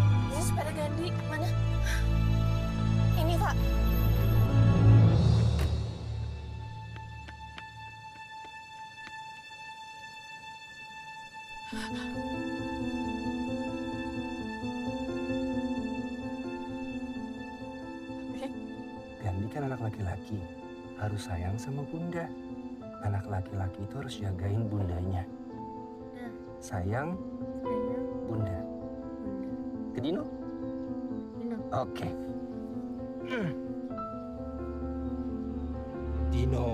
A: Ini sepeda Gandhi mana? Ini Pak.
O: Gandhi kan anak laki-laki, harus sayang sama bunda. Anak laki-laki itu harus jagain bundanya. Sayang, bunda. Kedino? Oke. Dino.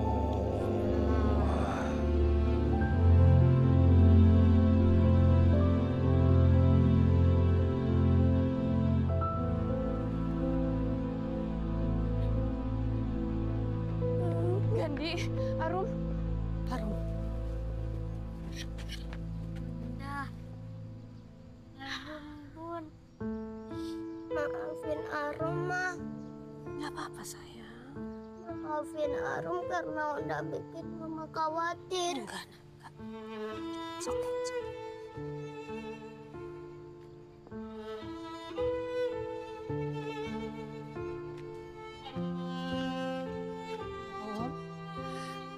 A: Gandhi, Arum.
D: Bun. Maafin Arum, Ma.
I: Gak apa-apa sayang.
D: Maafin Arum karena udah bikin Mama khawatir.
I: Enggak. It's okay.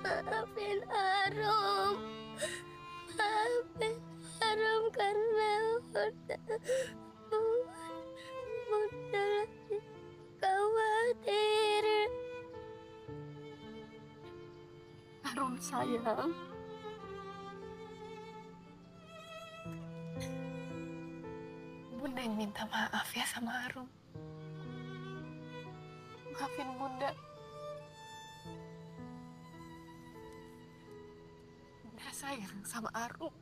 D: Maafin Arum. Maafin Arum karena udah khawatir.
A: Arum sayang. Bunda yang minta maaf ya sama Arum. Maafin Bunda. Bunda sayang sama Arum.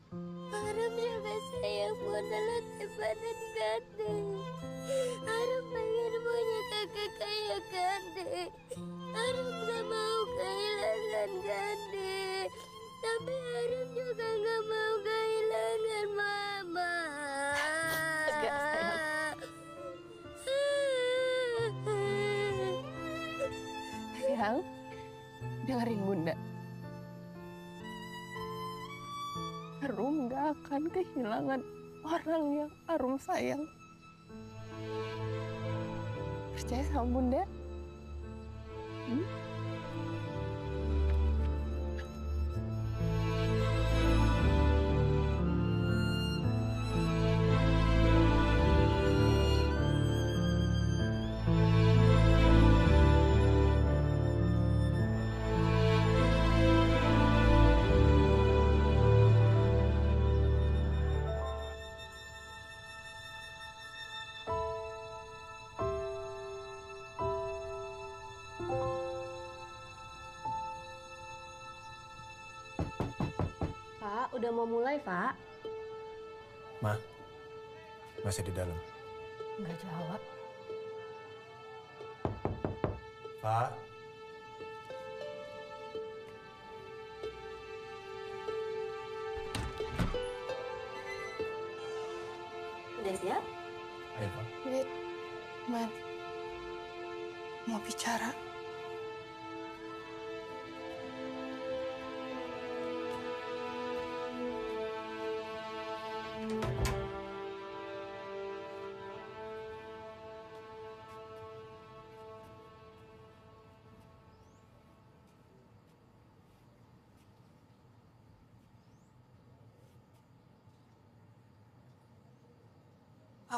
D: Arum juga sayang Bunda Latifah dan Gandhi. Arum pengen punya kakak kayak Gandhi. Arum gak mau kehilangan Gandhi. Tapi Arum juga gak mau kehilangan Mama.
A: Enggak sayang. Sayang, dengerin Bunda. Arum gak akan kehilangan orang yang Arum sayang. Percaya sama Bunda?
I: Pak, udah mau mulai, Pak.
C: Ma, masih di dalam.
I: Nggak jawab.
C: Pak.
I: Udah siap?
C: Ayo, Pak.
A: Wait, Man. Mau bicara.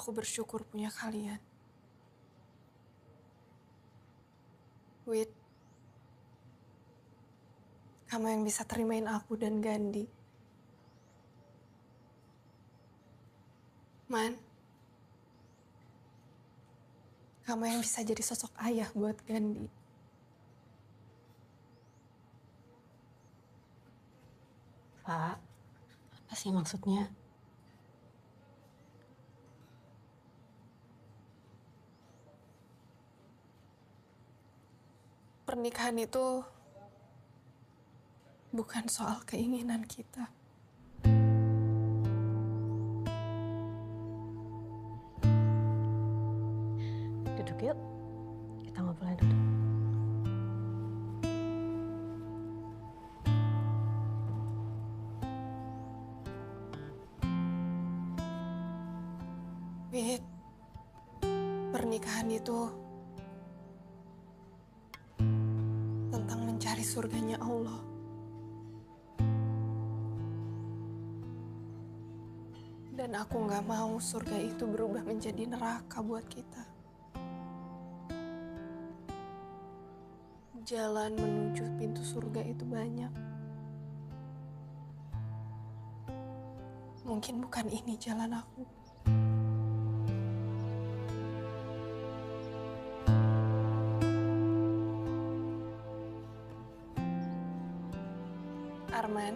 A: Aku bersyukur punya kalian. Wit, kamu yang bisa terimain aku dan Gandhi. Man, kamu yang bisa jadi sosok ayah buat Gandhi.
I: Pak, apa sih maksudnya?
A: Pernikahan itu bukan soal keinginan kita.
I: Duduk yuk, kita ngobrolnya duduk.
A: Wit, pernikahan itu tentang mencari surganya Allah. Dan aku gak mau surga itu berubah menjadi neraka buat kita. Jalan menuju pintu surga itu banyak. Mungkin bukan ini jalan aku. Arman,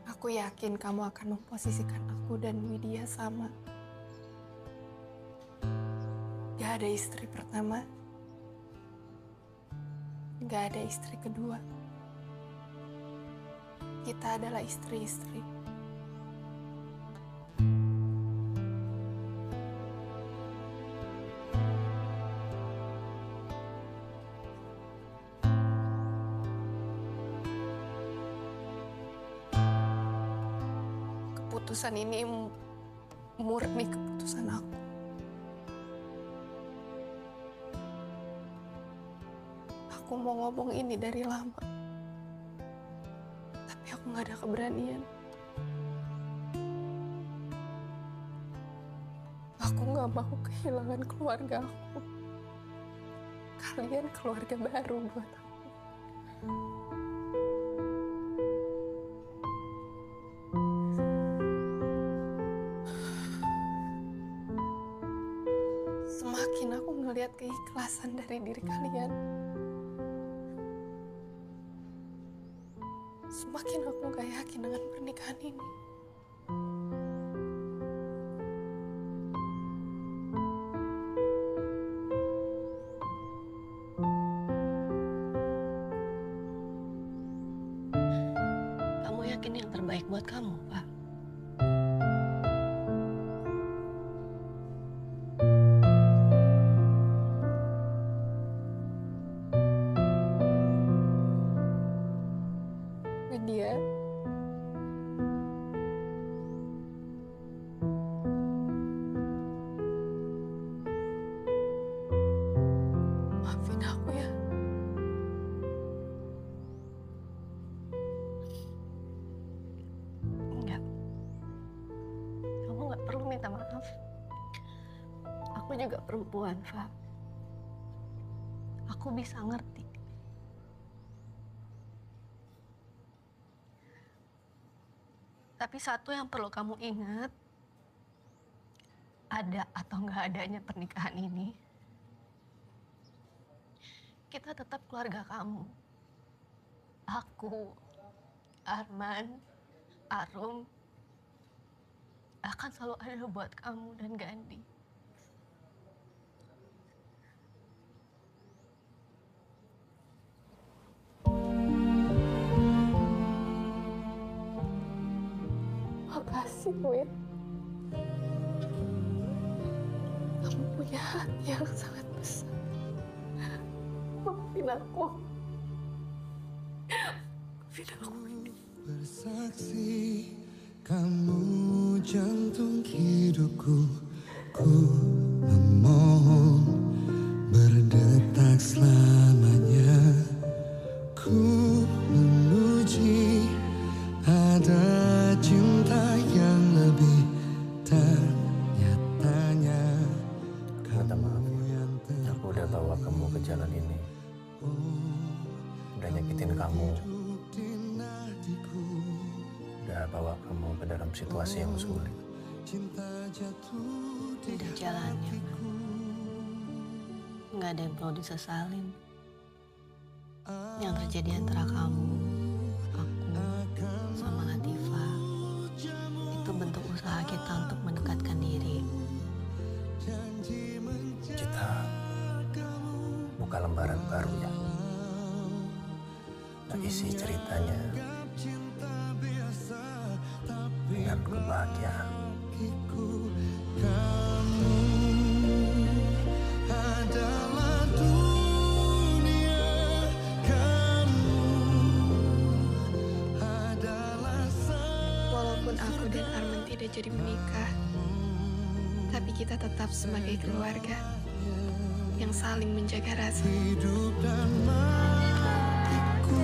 A: aku yakin kamu akan memposisikan aku dan Widya sama. Gak ada istri pertama, gak ada istri kedua. Kita adalah istri-istri. Keputusan ini murni keputusan aku. Aku mau ngomong ini dari lama, tapi aku gak ada keberanian. Aku gak mau kehilangan keluarga aku. Kalian keluarga baru buat aku. Semakin aku ngelihat keikhlasan dari diri kalian, semakin aku gak yakin dengan pernikahan ini.
J: Kamu yakin yang terbaik buat kamu, Pak?
A: Widya, maafin aku ya.
J: Enggak. Kamu nggak perlu minta maaf. Aku juga perempuan, Fa. Aku bisa ngerti. Tapi satu yang perlu kamu ingat, ada atau nggak adanya pernikahan ini, kita tetap keluarga kamu. Aku, Arman, Arum, akan selalu ada buat kamu dan Gandhi.
A: Makasih, Wit. Kamu punya hati yang sangat besar. Maafin aku. Maafin aku.
M: Bersaksi kamu jantung hidupku, ku memohon berdetak selamanya. Ku memuji ada cinta yang lebih ternyatanya. Kamu yang
C: udah bawa kamu ke dalam situasi yang sulit.
J: Udah jalannya. Nggak ada yang perlu disesalin. Yang terjadi antara kamu, aku, sama Latifah, itu bentuk usaha kita untuk mendekatkan diri.
C: Kita buka lembaran baru ya. Nah, isi ceritanya dengan kebahagiaan.
M: Adalah dunia, kamu adalah
A: Walaupun aku dan Arman tidak jadi menikah, tapi kita tetap sebagai keluarga yang saling menjaga rasa.
M: hidup dan matiku.